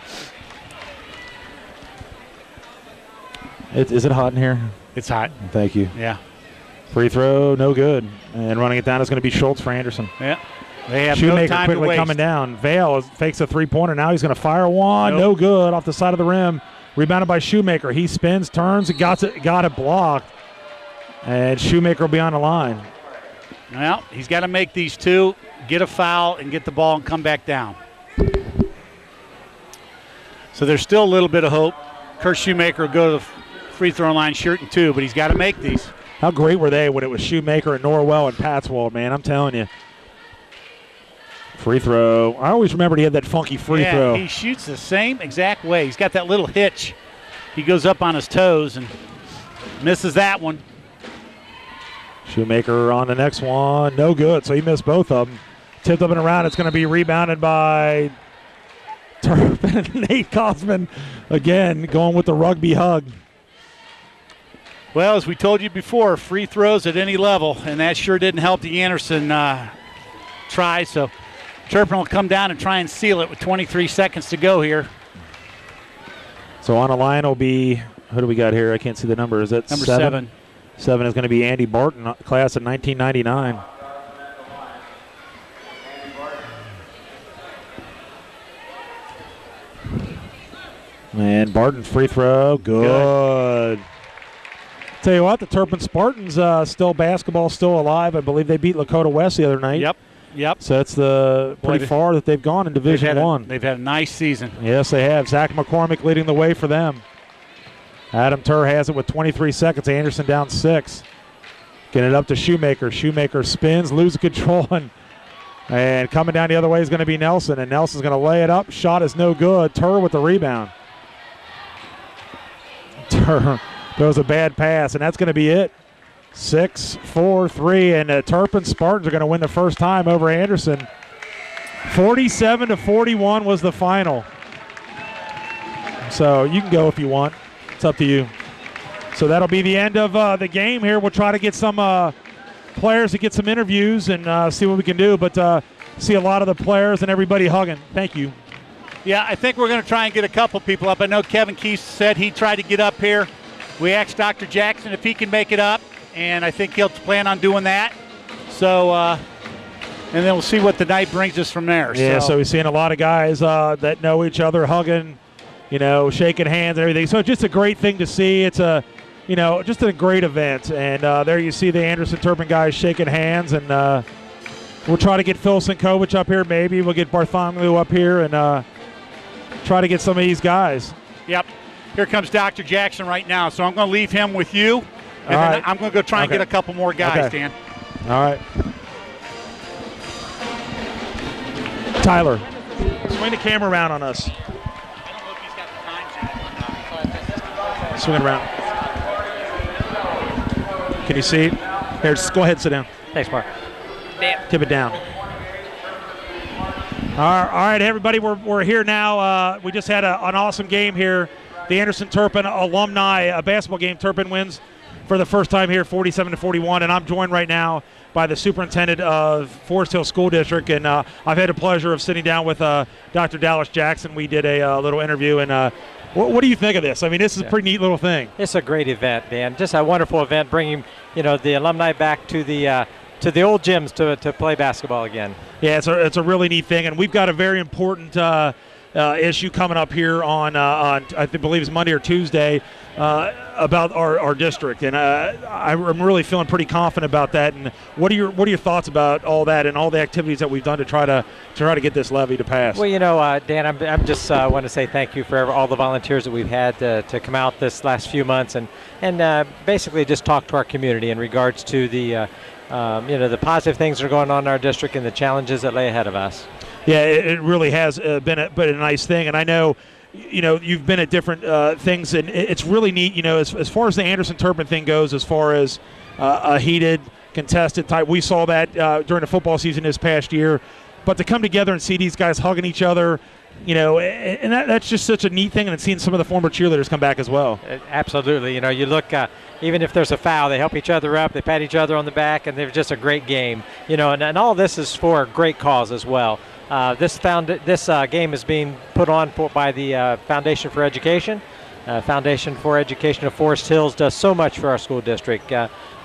Is it hot in here? It's hot. Thank you. Yeah. Free throw, no good. And running it down is going to be Schultz for Anderson. Yeah. They have Shoemaker no time quickly to waste. coming down. Vale fakes a three-pointer. Now he's going to fire one. Nope. No good off the side of the rim. Rebounded by Shoemaker. He spins, turns, got it blocked. And Shoemaker will be on the line. Well, he's got to make these two, get a foul, and get the ball and come back down. So there's still a little bit of hope. Kurt Shoemaker will go to the free throw line shooting two, but he's got to make these. How great were they when it was Shoemaker and Norwell and Patswold, man? I'm telling you. Free throw. I always remembered he had that funky free throw. He shoots the same exact way. He's got that little hitch. He goes up on his toes and misses that one. Shoemaker on the next one. No good, so he missed both of them. Tipped up and around. It's going to be rebounded by Turpin and Nate Cosman. Again, going with the rugby hug. Well, as we told you before, free throws at any level, and that sure didn't help the Anderson try. So Turpin will come down and try and seal it with 23 seconds to go here. So on the line will be, who do we got here? I can't see the number. Is that Number 7? 7 is going to be Andy Barton, class of 1999. And Barton free throw, good. Tell you what, the Turpin Spartans still basketball, still alive. I believe they beat Lakota West the other night. Yep. So that's pretty far that they've gone in Division One. They've had a nice season. Yes, they have. Zach McCormick leading the way for them. Adam Turr has it with 23 seconds. Anderson down 6. Getting it up to Shoemaker. Shoemaker spins, loses control, and coming down the other way is going to be Nelson. And Nelson's going to lay it up. Shot is no good. Turr with the rebound. Turr throws a bad pass, and that's going to be it. 6-4-3, and the Turpin Spartans are going to win the first time over Anderson. 47-41 was the final. So you can go if you want. It's up to you. So that'll be the end of the game here. We'll try to get some players to get some interviews and see what we can do, but see a lot of the players and everybody hugging. Thank you. Yeah, I think we're going to try and get a couple people up. I know Kevin Keith said he tried to get up here. We asked Dr. Jackson if he can make it up, and I think he'll plan on doing that. So, and then we'll see what the night brings us from there. Yeah, so we're seeing a lot of guys that know each other, hugging, shaking hands and everything. So just a great thing to see. It's just a great event. And there you see the Anderson Turpin guys shaking hands. And we'll try to get Phil Sinkovich up here maybe. We'll get Bartholomew up here and try to get some of these guys. Yep. Here comes Dr. Jackson right now. So I'm going to leave him with you. And then I'm going to go try and get a couple more guys, Dan. All right. Tyler, swing the camera around on us. I don't know if he's got the time yet. Swing it around. Can you see it? Here, just go ahead and sit down. Thanks, Mark. Tip it down. All right, everybody, we're here now. We just had an awesome game here. The Anderson Turpin Alumni basketball game. Turpin wins for the first time here, 47-41, and I'm joined right now by the superintendent of Forest Hill School District, and I've had the pleasure of sitting down with Dr. Dallas Jackson. We did a little interview, and what do you think of this? I mean, this is a pretty neat little thing. It's a great event, Dan. Just a wonderful event, bringing the alumni back to the to the old gyms to play basketball again. Yeah, it's a really neat thing, and we've got a very important issue coming up here on I believe it's Monday or Tuesday about our district, and I'm really feeling pretty confident about that. And what are your thoughts about all that and all the activities that we've done to try to get this levy to pass? Well, Dan, I'm just want to say thank you for all the volunteers that we've had to come out this last few months and basically just talk to our community in regards to the the positive things that are going on in our district and the challenges that lay ahead of us. Yeah, it really has been a nice thing, and I know, you've been at different things, and it's really neat. As far as the Anderson Turpin thing goes, as far as a heated, contested type, we saw that during the football season this past year. But to come together and see these guys hugging each other, and that's just such a neat thing, and seeing some of the former cheerleaders come back as well. Absolutely. You look, even if there's a foul, they help each other up, they pat each other on the back, and they're just a great game. And all this is for a great cause as well. This game is being put on by the Foundation for Education. Foundation for Education of Forest Hills does so much for our school district.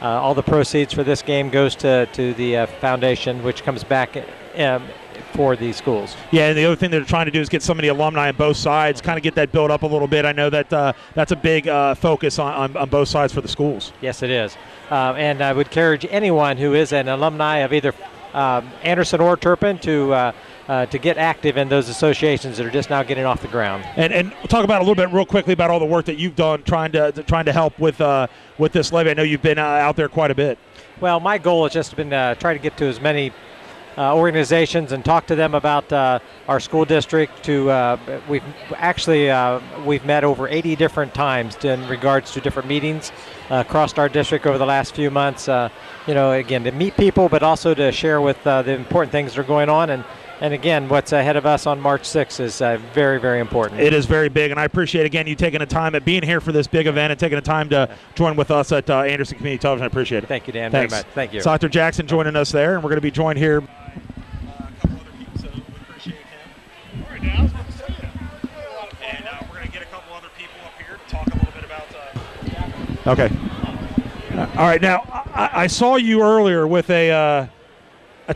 All the proceeds for this game goes to the foundation, which comes back for the schools. Yeah, and the other thing they're trying to do is get some of the alumni on both sides, kind of get that built up a little bit. I know that that's a big focus on both sides for the schools. Yes, it is. And I would encourage anyone who is an alumni of either Anderson or Turpin to get active in those associations that are just now getting off the ground. And we'll talk about a little bit real quickly about all the work that you've done trying to help with this levy. I know you've been out there quite a bit. Well, my goal has just been to try to get to as many organizations and talk to them about our school district. We've met over 80 different times in regards to different meetings across our district over the last few months. Again, to meet people, but also to share with the important things that are going on. And again, what's ahead of us on March 6th is very, very important. It is very big, and I appreciate, again, you taking the time at being here for this big event and taking the time to join with us at Anderson Community Television. I appreciate it. Thank you, Dan, Thanks. very much. Thank you. So Dr. Jackson joining us there, and we're going to be joined here by a couple other people, so we appreciate him. All right, Dan, I was about to say that. And we're going to get a couple other people up here to talk a little bit about Okay. All right, now, I saw you earlier with a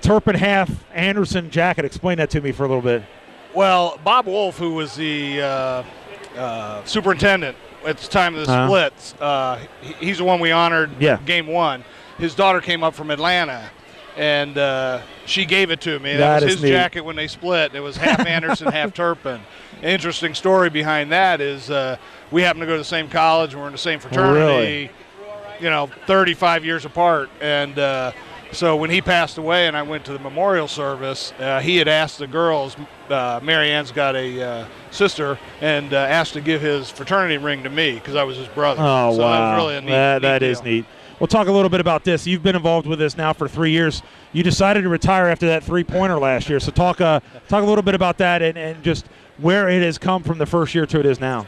Turpin half Anderson jacket. Explain that to me for a little bit. Well, Bob Wolf, who was the superintendent at the time of the splits, he's the one we honored game one. His daughter came up from Atlanta, and she gave it to me. That was his jacket when they split. It was half Anderson, half Turpin. Interesting story behind that is we happen to go to the same college, and we're in the same fraternity, 35 years apart. And so when he passed away and I went to the memorial service, he had asked the girls, Mary Ann's got a sister, and asked to give his fraternity ring to me because I was his brother. Oh, so wow. That was really a neat That deal. is neat. We'll talk a little bit about this. You've been involved with this now for 3 years. You decided to retire after that three-pointer last year. So talk a little bit about that and just where it has come from the first year to it is now.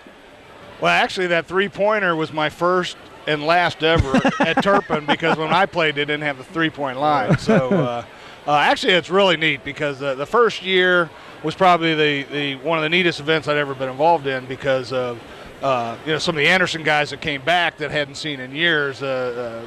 Well, actually, that three-pointer was my first and last ever at Turpin because when I played, they didn't have the three-point line. So actually, it's really neat because the first year was probably the one of the neatest events I'd ever been involved in because of some of the Anderson guys that came back that hadn't seen in years,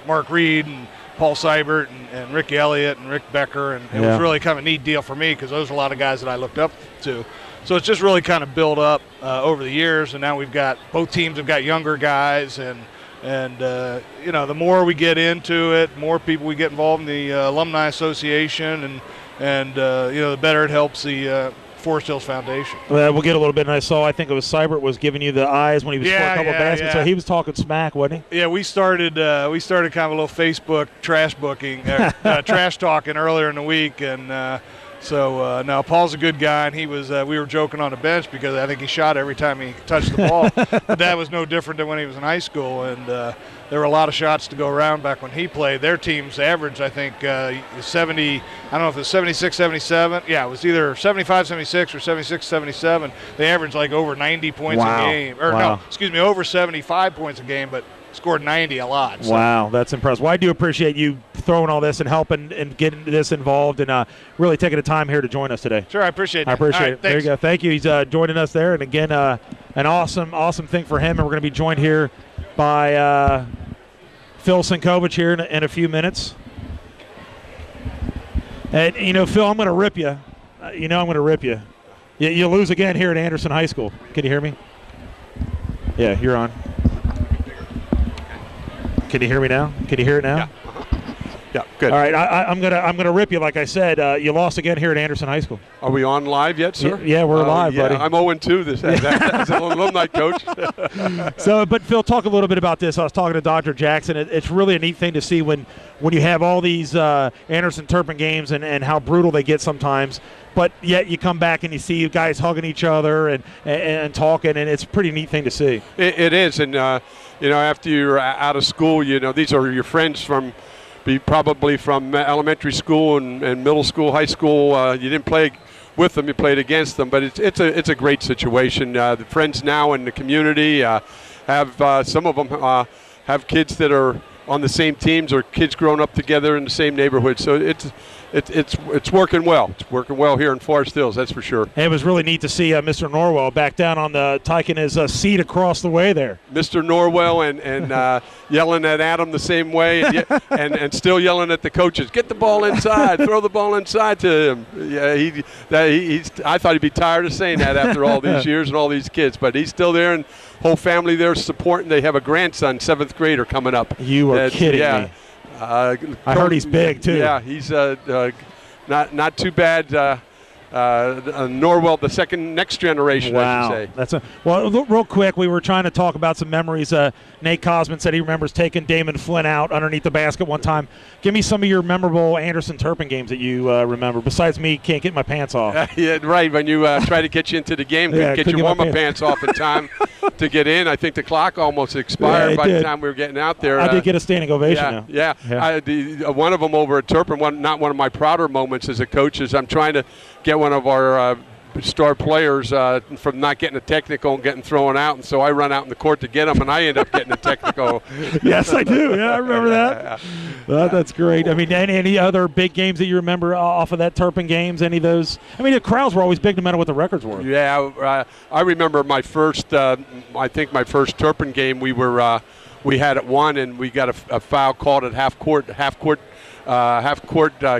Mark Reed and Paul Seibert and Rick Elliott and Rick Becker, and it was really kind of a neat deal for me because those are a lot of guys that I looked up to. So it's just really kind of built up over the years, and now both teams have got younger guys, and the more we get into it, more people we get involved in the Alumni Association, and the better it helps the Forest Hills Foundation. Well, we'll get a little bit, and I think it was Seibert was giving you the eyes when he was scoring a couple of baskets, so he was talking smack, wasn't he? Yeah, we started kind of a little Facebook trash talking earlier in the week, and so now Paul's a good guy, and he was. We were joking on the bench because I think he shot every time he touched the ball. But that was no different than when he was in high school, and there were a lot of shots to go around back when he played. Their team's average, I think, 70. I don't know if it was 76, 77. Yeah, it was either 75, 76 or 76, 77. They averaged like over 90 points a game, or over 75 points a game, but scored 90 a lot. So. Wow, that's impressive. Well, I do appreciate you throwing all this and helping and getting this involved and really taking the time here to join us today. Sure, I appreciate that. I appreciate it. Thanks. There you go. Thank you. He's joining us there. And again, an awesome thing for him. And we're going to be joined here by Phil Sinkovich here in a few minutes. And, Phil, I'm going to rip you. I'm going to rip you. You lose again here at Anderson High School. Can you hear me? Yeah, you're on. Can you hear me now? Can you hear it now? Yeah. Yeah, good. All right, I'm gonna rip you. Like I said, you lost again here at Anderson High School. Are we on live yet, sir? Yeah, we're live, yeah, buddy. I'm 0-2 this as an alumni coach. So, but Phil, talk a little bit about this. I was talking to Dr. Jackson. It's really a neat thing to see when you have all these Anderson Turpin games and how brutal they get sometimes. But yet you come back and you see guys hugging each other and talking, and it's a pretty neat thing to see. It is, and after you're out of school, these are your friends from. Probably from elementary school and middle school, high school. You didn't play with them; you played against them. But it's a great situation. The friends now in the community have some of them have kids that are on the same teams or kids growing up together in the same neighborhood. So it's working well. It's working well here in Forest Hills, that's for sure. It was really neat to see Mr. Norwell back down on the taking his seat across the way there. Mr. Norwell and yelling at Adam the same way and still yelling at the coaches, get the ball inside, throw the ball inside to him. Yeah, I thought he'd be tired of saying that after all these years and all these kids, but he's still there and whole family there supporting. They have a grandson, 7th grader, coming up. You are kidding me. I heard he's big too. Yeah, he's not too bad. Norwell, the next generation, wow. I should say. Real quick, we were trying to talk about some memories. Nate Cosman said he remembers taking Damon Flynn out underneath the basket one time. Give me some of your memorable Anderson Turpin games that you remember. Besides me, can't get my pants off. Yeah, right. When you try to get you into the game, get your warm-up pants off in time to get in. I think the clock almost expired by the time we were getting out there. I did get a standing ovation. Yeah. One of them over at Turpin, not one of my prouder moments as a coach, is I'm trying to get one of our star players from not getting a technical and getting thrown out, and so I run out in the court to get him, and I end up getting a technical. Yes, I do. Yeah, I remember that. That's great. I mean, any other big games that you remember off of that Turpin games? Any of those? I mean, the crowds were always big no matter what the records were. Yeah, I remember my first. I think my first Turpin game we had at 1, and we got a foul called at half court.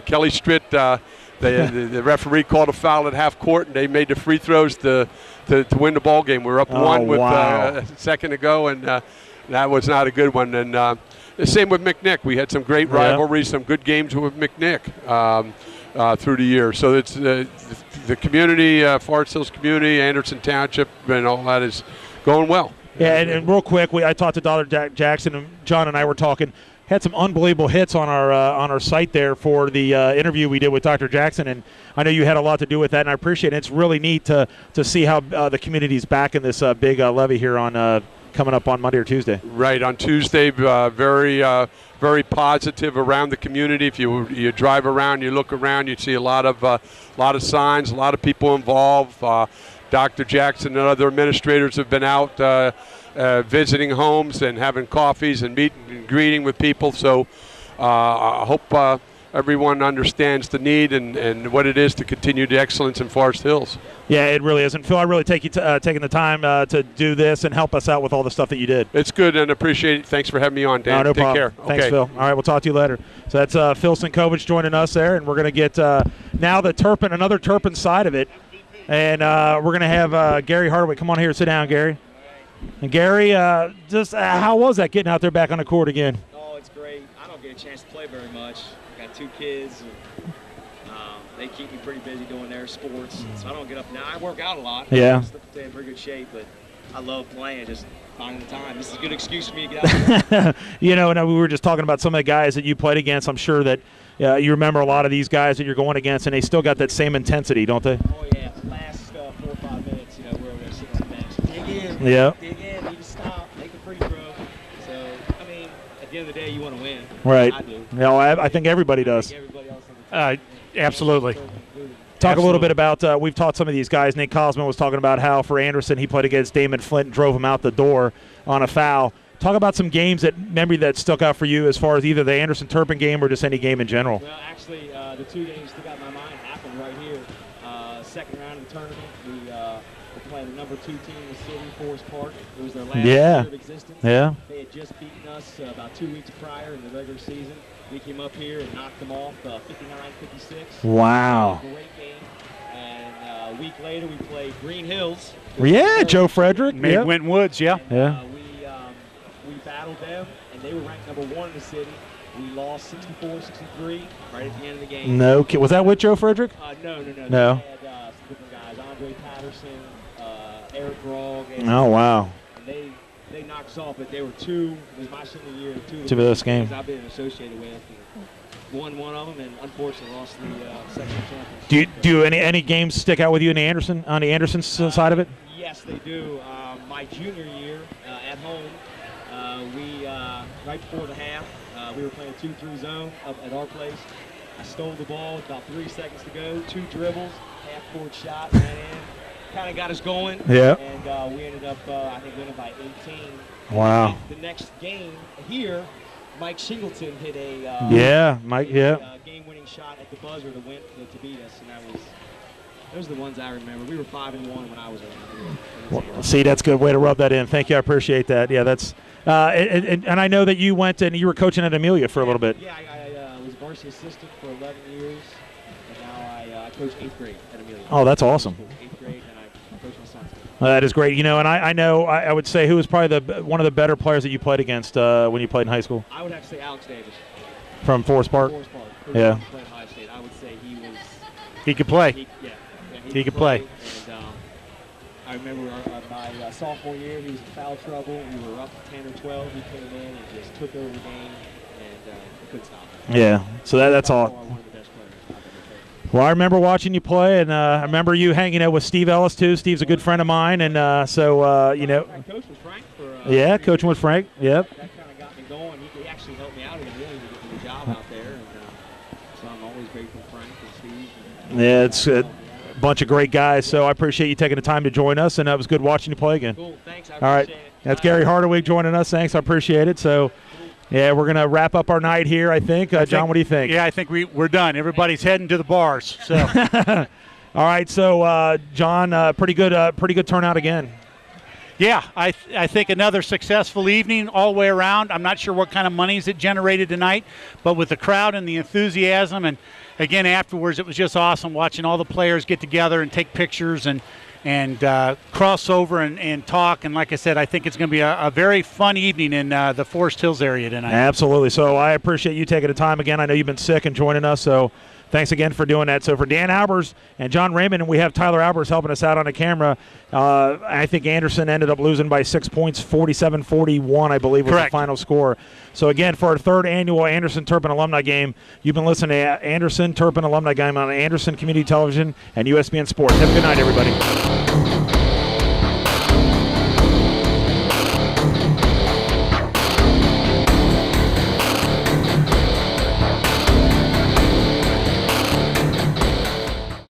Kelly Stritt. The referee called a foul at half court, and they made the free throws to win the ball game. We were up 1 with a second to go, and that was not a good one. And the same with McNick. We had some great rivalries, some good games with McNick through the year. So it's the community, Forest Hills community, Anderson Township, and all that is going well. Yeah, and real quick, I talked to Dr. Jackson, and John and I were talking. Had some unbelievable hits on our site there for the interview we did with Dr. Jackson, and I know you had a lot to do with that, and I appreciate it. It's really neat to see how the community's back in this big levy here on coming up on Monday or Tuesday. Right, on Tuesday, very positive around the community. If you drive around, you look around, you see a lot of signs, a lot of people involved. Dr. Jackson and other administrators have been out visiting homes and having coffees and meeting and greeting with people. So I hope everyone understands the need and what it is to continue the excellence in Forest Hills. Yeah, it really is. And Phil, I really take you taking the time to do this and help us out with all the stuff that you did. It's good and appreciate it. Thanks for having me on, Dan. No Take problem. care. Thanks, okay. Phil. All right, we'll talk to you later. So that's Phil Sinkovich joining us there, and we're going to get now another Turpin side of it. And we're going to have Gary Hardwick. Come on here, sit down, Gary. And Gary, how was that getting out there back on the court again? Oh, it's great. I don't get a chance to play very much. I got 2 kids. And, they keep me pretty busy doing their sports, so I don't get up now. I work out a lot. Yeah. I'm stay in pretty good shape, but I love playing. Just finding the time. This is a good excuse for me to get out there. And we were just talking about some of the guys that you played against. I'm sure that you remember a lot of these guys that you're going against, and they still got that same intensity, don't they? Oh yeah. Last 4 or 5 minutes, we're over there sitting on the bench. Dig in. Yeah. Dig in. Need to stop. Make a free throw. So I mean, at the end of the day, you want to win. Right. I do. I think everybody does. Everybody else on the team. Absolutely. Talk a little bit about, we've taught some of these guys. Nate Cosman was talking about how for Anderson he played against Damon Flint and drove him out the door on a foul. Talk about some games that stuck out for you as far as either the Anderson Turpin game or just any game in general. Well, actually, the 2 games that got in my mind happened right here. Second round of the tournament, we were playing the number 2 team in the city, Forest Park. It was their last year of existence. Yeah. They had just beaten us about 2 weeks prior in the regular season. We came up here and knocked them off 59-56. Wow. Great game. And a week later, we played Green Hills. Yeah, Joe Frederick. Made Yep. Winton Woods, yeah. Yeah. We battled them, and they were ranked #1 in the city. We lost 64-63 right at the end of the game. No kid. Was that with Joe Frederick? No. No. They had some different guys. Andre Patterson, Eric Grog. Oh, wow. And they knocked us off, but they were two. It was my senior year. Two of the best games I've been associated with. Won one of them, and unfortunately lost the sectional championship. Do any games stick out with you on the Anderson side of it? Yes, they do. My junior year at home, we right before the half, we were playing 2-3 zone up at our place. I stole the ball with about 3 seconds to go, 2 dribbles, half-court shot, ran in, kind of got us going. Yeah. And we ended up, I think, winning by 18. Wow. And the next game here, Mike Shingleton hit a game-winning shot at the buzzer to win to beat us, and those are the ones I remember. We were 5-1 when I was around here. Well, see, that's a good way to rub that in. Thank you. I appreciate that. Yeah, that's and I know that you went and you were coaching at Amelia for a little bit. Yeah, I was a varsity assistant for 11 years, and now I coach 8th grade at Amelia. Oh, that's awesome. 8th grade, and I coach my son's team. That is great. You know, and I know I would say who was probably one of the better players that you played against when you played in high school? I would have to say Alex Davis. From Forest Park? Forest Park. Yeah. Played at Ohio State. I would say He could play. He could play. And I remember my sophomore year, he was in foul trouble. We were up 10 or 12. He came in and just took over the game, and couldn't stop him. Yeah. So that's all. One of the best players I've ever played. Well, I remember watching you play, and I remember you hanging out with Steve Ellis too. Steve's a good friend of mine, and you know. I coached with Frank for. Yeah, coaching with Frank. Yep. That kind of got me going. He actually helped me out in Amelia to get me a job out there, and so I'm always grateful to Frank and Steve. Yeah, it's a bunch of great guys. So I appreciate you taking the time to join us, and it was good watching you play again. Cool, thanks. I All right, appreciate it. that's Gary Hardawig joining us. Thanks, I appreciate it. So, yeah, we're gonna wrap up our night here. I think, John, what do you think? Yeah, I think we're done. Everybody's heading to the bars. So, all right. So, John, pretty good turnout again. yeah, I think another successful evening all the way around. I'm not sure what kind of monies it generated tonight, but with the crowd and the enthusiasm, and again afterwards, it was just awesome watching all the players get together and take pictures and cross over and talk. And like I said, I think it's going to be a very fun evening in the Forest Hills area tonight. Absolutely. So I appreciate you taking the time again. I know you've been sick and joining us, so thanks again for doing that. So for Dan Albers and John Raymond, and we have Tyler Albers helping us out on the camera, I think Anderson ended up losing by 6 points, 47-41, I believe, was Correct. the final score. So again, for our third annual Anderson Turpin Alumni Game, you've been listening to Anderson Turpin Alumni Game on Anderson Community Television and USBN Sports. Have a good night, everybody.